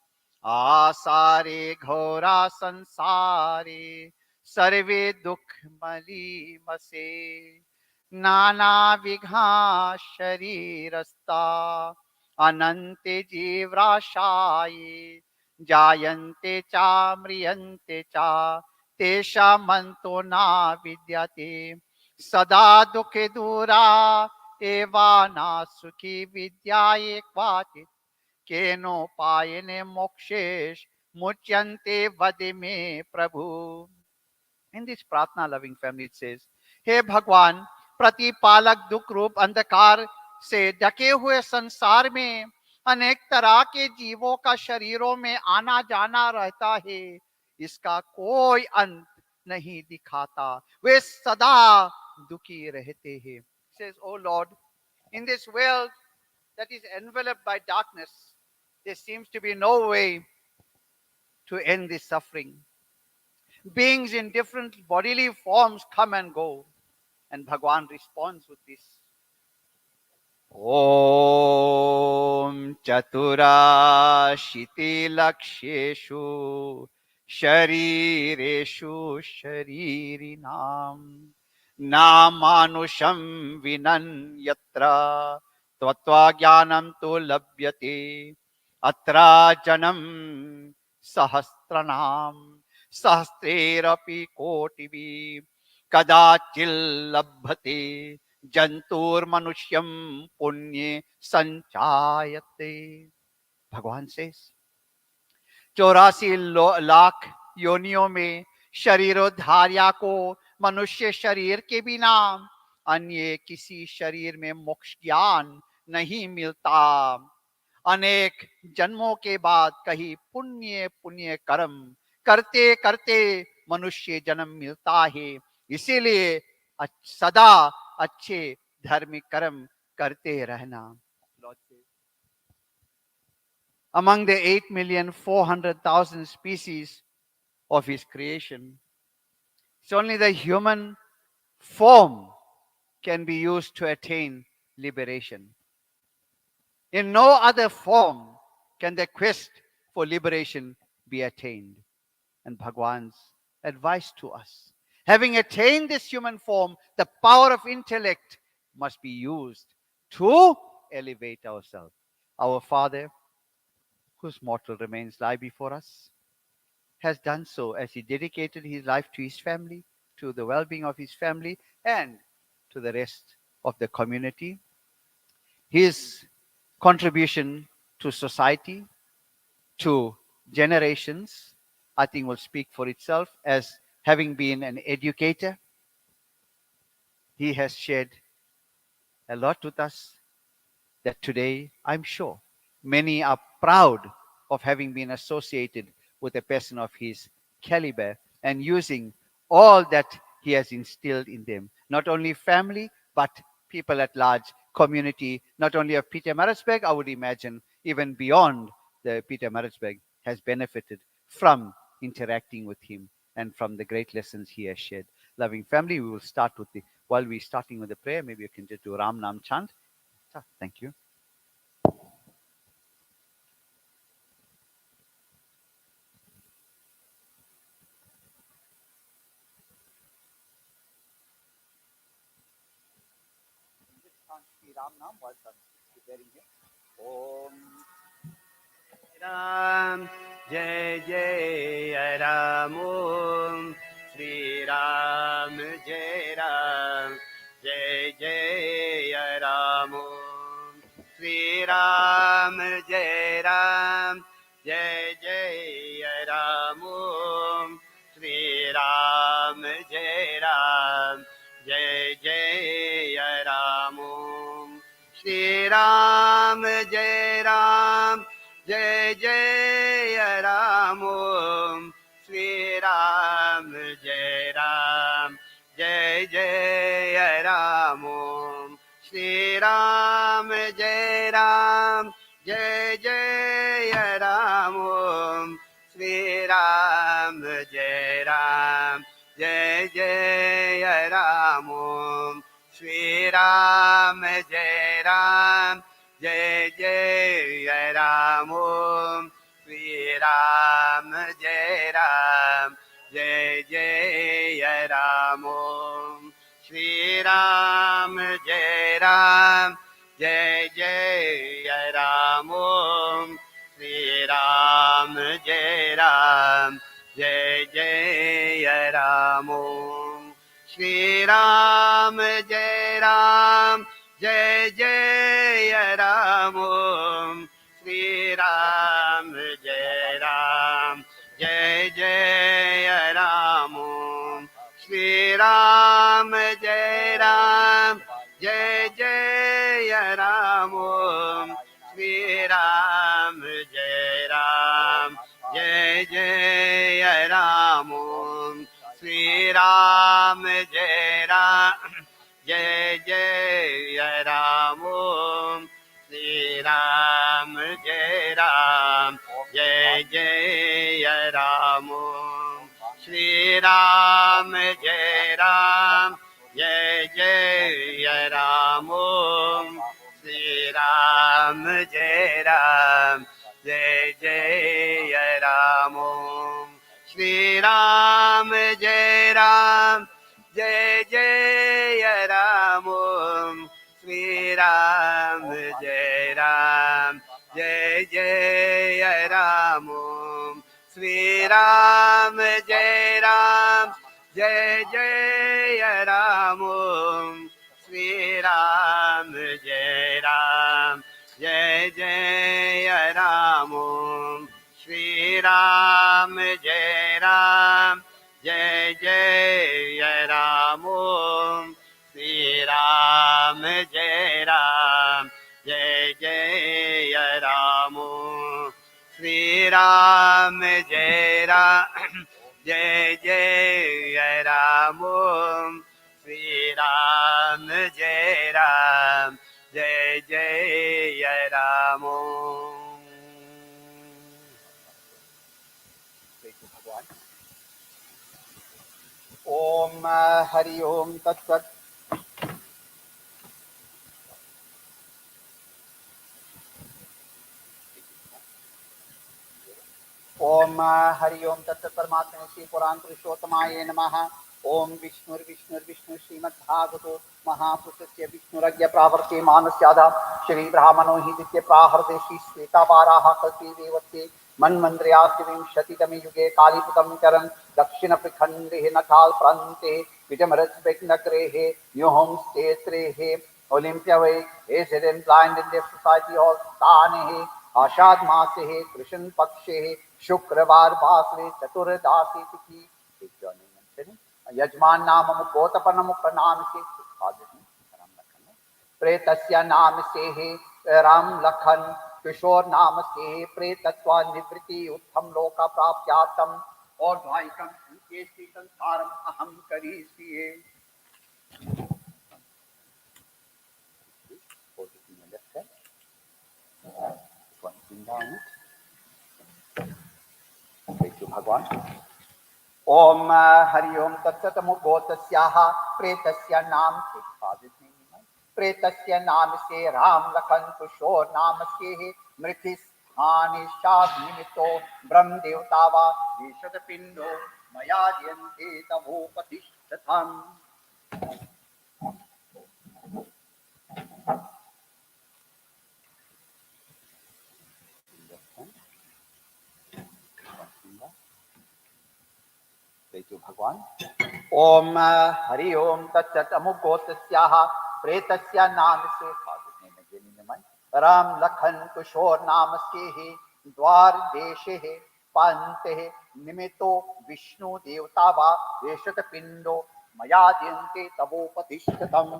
Asare Ghora Sansare Sarve Dukh Mali Mase Nana Vigha Sharirasta Anante Jivrashaye Jayante Cha Mriyante Cha Tesha manto na vidyate sada dukhe dura eva na sukhi vidyaye kvati keno payene mokshesh mutyante vadime prabhu. In this pratna, loving family, it says, हे भगवान, प्रतिपालक दुख रूप अंधकार से ढके हुए संसार में अनेक तरह के जीवों का शरीरों में आना जाना रहता है, इसका कोई अंत नहीं दिखाता, वे सदा दुखी रहते हैं. Says, oh Lord, in this world that is enveloped by darkness, there seems to be no way to end this suffering. Beings in different bodily forms come and go. And Bhagwan responds with this. Om Chaturashiti Laksheshu Sharireshu Sharirinam Namanusham Vinanyatra Tvatva Jnanam Tu Labhyate Atra Janam Sahastranam Sahstrerapi Kotivi Kadachil Labhate Jantur Manusyam Punye Sanchayate. Bhagwan says, 84 lakh योनियों में शरीरोधार्या को मनुष्य शरीर के बिना अन्य किसी शरीर में मोक्ष ज्ञान नहीं मिलता. अनेक जन्मों के बाद कहीं पुण्य पुण्य कर्म करते करते मनुष्य जन्म मिलता है. इसीलिए सदा अच्छे धार्मिक कर्म करते रहना. Among the 8,400,000 species of his creation, it's only the human form can be used to attain liberation. In no other form can the quest for liberation be attained. And Bhagwan's advice to us, having attained this human form, the power of intellect must be used to elevate ourselves. Our Father, whose mortal remains lie before us, has done so as he dedicated his life to his family, to the well-being of his family, and to the rest of the community. His contribution to society, to generations, I think will speak for itself. As having been an educator, he has shared a lot with us that today, I'm sure, many are proud of having been associated with a person of his caliber and using all that he has instilled in them. Not only family, but people at large, community, not only of Peter Maritzburg, I would imagine, even beyond the Peter Maritzburg, has benefited from interacting with him and from the great lessons he has shared. Loving family, we will start with while we're starting with the prayer, maybe you can just do Ram Nam chant. Thank you. Ram Nam while preparing here. Om Ram Jai Jai Ram Om Shri Ram Jai Ram Jai Jai Ram Om Shri Ram Jai Ram Jai Jai Ram Om Shri Ram Jai Ram Jai Jai Ram Om Shri Ram Jai Ram Jai Jai Ram Om Shri Ram Jai Ram Jai Jai Ram Om Shri Ram Jai Ram Jai Jai Ram Om Shri Ram Jai Ram Jai Jai Ram Om Shri Ram Jai Ram Jai Jai Ram Om Shri Ram Jai Ram Jai Jai Ram Om Shri Ram Jai Ram Jai Jai Ram Om Shri Ram Jai Ram Jai Jai Ram Om Shri Ram Jai Ram Jai Jai Ram Om Shri Ram Jai Ram Jai Jai Ram Om Shri Ram Jai Ram Jai Jai Ram Om Shri Ram Jai Ram Jai Jai Ram Om Shri Ram Jai Ram Jai Jai Ram Om Shri Ram Jai Ram Jai Jai Ram Om Shri Ram Jai Ram, Jai Jai Ram Om. Shri Ram Jai Ram, Jai Jai Ram Om. Shri Ram Jai Ram, Jai Jai Ram Om. Shri Ram Jai Ram, Jai Jai Ram Om. Shri Ram Jai Ram, Jai Jai Ram Om. Shri Ram Jai Ram, Jai Jai Ram Om. Shri Ram Jai Ram, Jai Jai Ram Om. Shri Ram Jai Ram, Jai Jai Ram Om. Shri Ram Jai Ram, Jai Jai Ram Om. Shri Ram Jai Ram, Jai Jai Ram Om. Om Hari Om Tat Sat. Om Hari ओम तत्त परमात्मने श्री पुराण पुरुषोत्तमाय नमः। ओम विष्णु श्रीमद्भागवतो महापुरुषस्य विष्णुरज्ञ प्रावर्ते मानस्यादा श्री ब्राह्मणो हि दित्य प्राहृते श्री श्वेतावाराः कल्पे देवत्ये मन्वन्द्रयास्ति विंशतितमे युगे कालीपुतं चरन् दक्षिणप्रखण्डे नखाल प्रान्ते विजमरज्विघ्नग्रेः न्योहं क्षेत्रेः Olympia Way is hidden blind in their society hall Tane आषाढ़ मासे है कृष्ण पक्षे है शुक्रवार भासरे चतुर्दासी तिथि यजमान नाम मुकोतपन मुख नाम से राम लखन प्रेतस्य नाम से है राम लखन किशोर नाम से है प्रेतत्वा निवृत्ति उत्तम लोक प्राप्त्यार्थम और भाईकम उनके श्री संसारम अहम करीसिए भगवान ओम हरि ओम तत्सत मुगोतस्याः प्रेतस्य नाम से प्रेतस्य नाम से राम लखन कुशोर नाम से मृति स्थाने शाद निमित्तो ब्रह्म देवता वा ईशद पिंडो मया जयन्ते तवोपतिष्ठतम् भगवान ओम हरि ओम तत्सत अमुगोतस्याः प्रेतस्य नाम से राम लखन कुशोर नाम से ही द्वार देश है पंत है निमित्तो विष्णु देवता वा वेशत पिंडो मया द्यन्ते तवोपतिष्ठतम्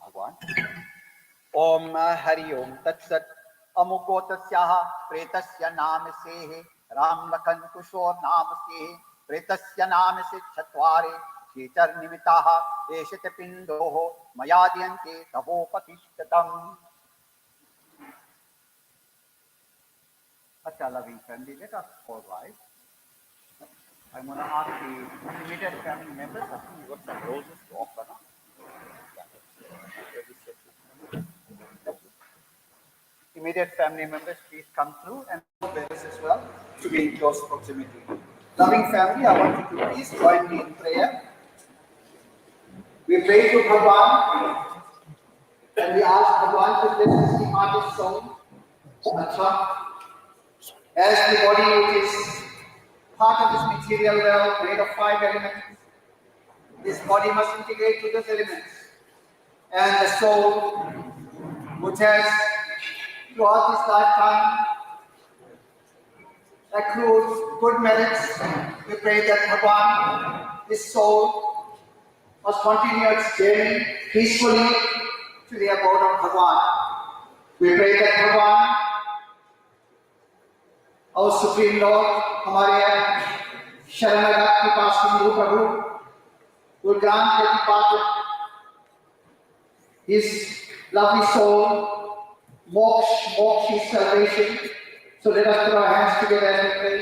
भगवान ओम हरि ओम तत्सत अमुकोतस्याः प्रेतस्य नाम से है राम लखन कुशोर नाम से है प्रेतस्य नाम से चत्वारे चेतर निमित्ताः एषत पिंडोः मया द्यन्ते तवोपतिष्ठतम् अच्छा loving family, let us all rise. I'm going to ask the immediate family members. I think you got some roses to offer now. Immediate family members, please come through and bearers as well to be in close proximity. Loving family, I want you to please join me in prayer. We pray to Bhagwan and we ask Bhagwan to bless his departed soul. As the body which is part of this material world made of 5 elements, this body must integrate to those elements. And the soul which has throughout this lifetime accrued good merits, we pray that Bhagwan, this soul, must continue its journey peacefully to the abode of Bhagwan. We pray that Bhagwan, our Supreme Lord, हमारे शरणागत कृपा सिंधु प्रभु, will grant the departed his lovely soul, moksha, his salvation. So let us put our hands together as we pray.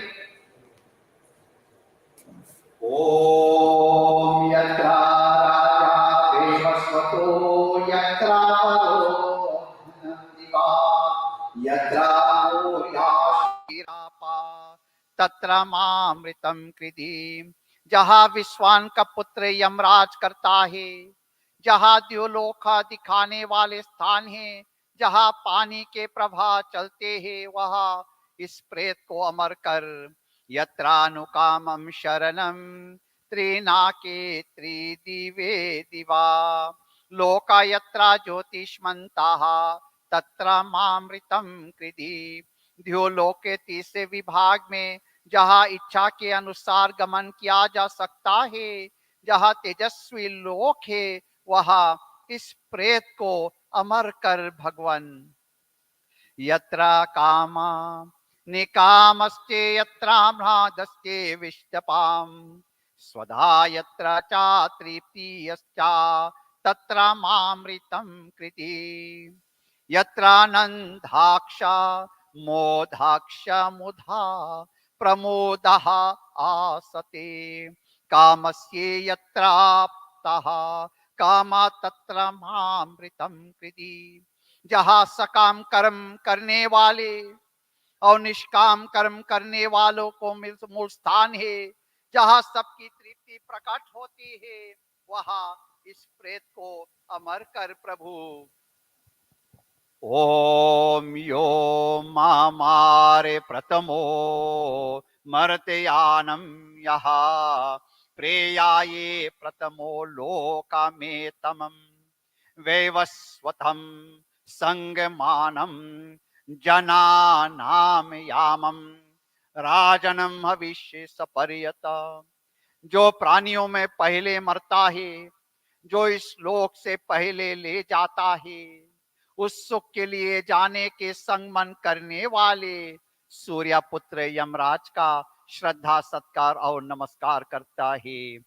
Om yatra raja devasvato yatra paro diva yatra मोर्याशिरापा तत्र मामृतम कृति जहाँ विश्वान का पुत्र यमराज करता है, जहाँ द्योलोका दिखाने वाले स्थान है, जहाँ पानी के प्रवाह चलते हैं, वहाँ इस प्रेत को अमर कर यत्रानुकामं शरणं त्रिनाके त्रिदिवे दिवा लोका यत्रा ज्योतिष्मन्ताः तत्र मामृतं कृधि द्योलोक के तीसरे विभाग में जहाँ इच्छा के अनुसार गमन किया जा सकता है, जहाँ तेजस्वी लोक है, वहाँ इस प्रेत को अमर कर भगवान यत्रा कामा निकामस्ते यत्राम्रादस्ते विष्टपाम स्वधा यत्र चा तृप्तियश्चा तत्र मामृतं कृति यत्रानन्दाक्ष मोधाक्ष मुधा प्रमोदः आसते कामस्य यत्राप्तः कामा तत्र मामृतं कृति जहाँ सकाम कर्म करने वाले और निष्काम कर्म करने वालों को मूल स्थान है, जहाँ सबकी तृप्ति प्रकट होती है, वहाँ इस प्रेत को अमर कर प्रभु। ओम यो मामारे प्रथमो मर्तयानम यहा प्रेयाये प्रथमो लोकामेतमं वैवस्वतं संगमानं जनानाम यामम राजनम भविष्य सपर्यत जो प्राणियों में पहले मरता है, जो इस लोक से पहले ले जाता है, उस सुख के लिए जाने के संगमन करने वाले सूर्य पुत्र यमराज का श्रद्धा सत्कार और नमस्कार करता है।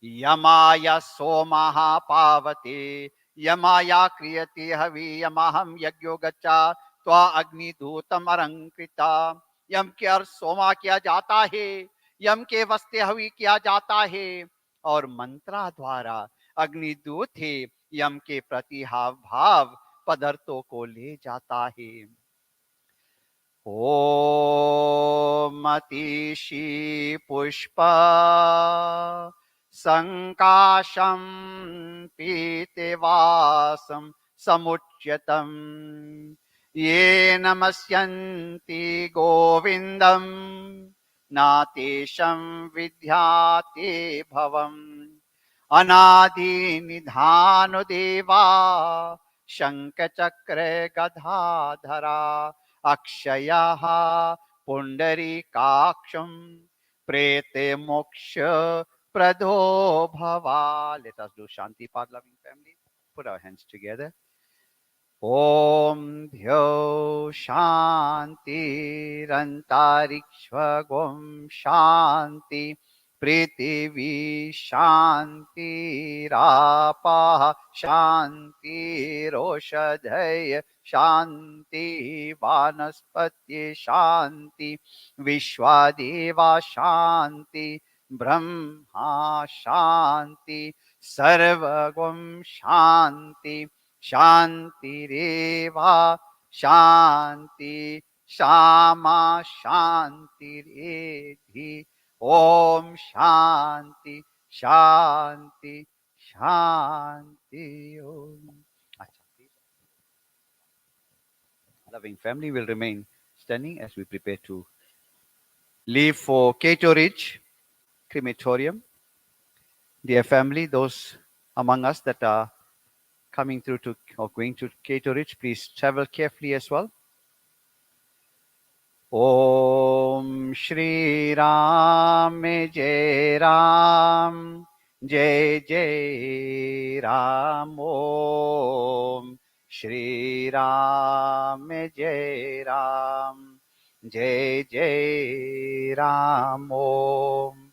यमाय सोमः पावते यमाया क्रियते हवि यमहं यज्ञो गच्चा त्वा अग्निदूतम अलंकृता यम के अर्थ सोमा किया जाता है, यम के वस्ते हवि किया जाता है और मंत्रा द्वारा अग्निदूत है यम के प्रति हाव भाव पदार्थों को ले जाता है। ओम अतिशी पुष्प संकाशं पीतेवासं समुच्यतं ये नमस्यन्ति गोविन्दं नातेशं विद्याते भवम् अनादि निधान देवा शंखचक्र गदाधरा अक्षयः पुंडरीकाक्षं प्रेते मोक्ष प्रदो भवा। Let us do Shanti Path, loving family. Put our hands together. Om Dhyo Shantirantariksvagom Shanti पृथिवी शांतिरापः शांतिरोषधय शांति वानस्पत्य शांति विश्वादेवा शांति ब्रह्मा शांति सर्वगुण शांति शांतिरेवा शांति शामा शांतिरेधि ओम शांति शांति Shanti Om. Loving family will remain standing as we prepare to leave for Cato Ridge crematorium. Dear family, those among us that are coming through to or going to Cato Ridge, please travel carefully as well. Om Shri Ram Jai Ram Jai Jai Ram Om Shri Ram Jai Ram Jai Jai Ram Om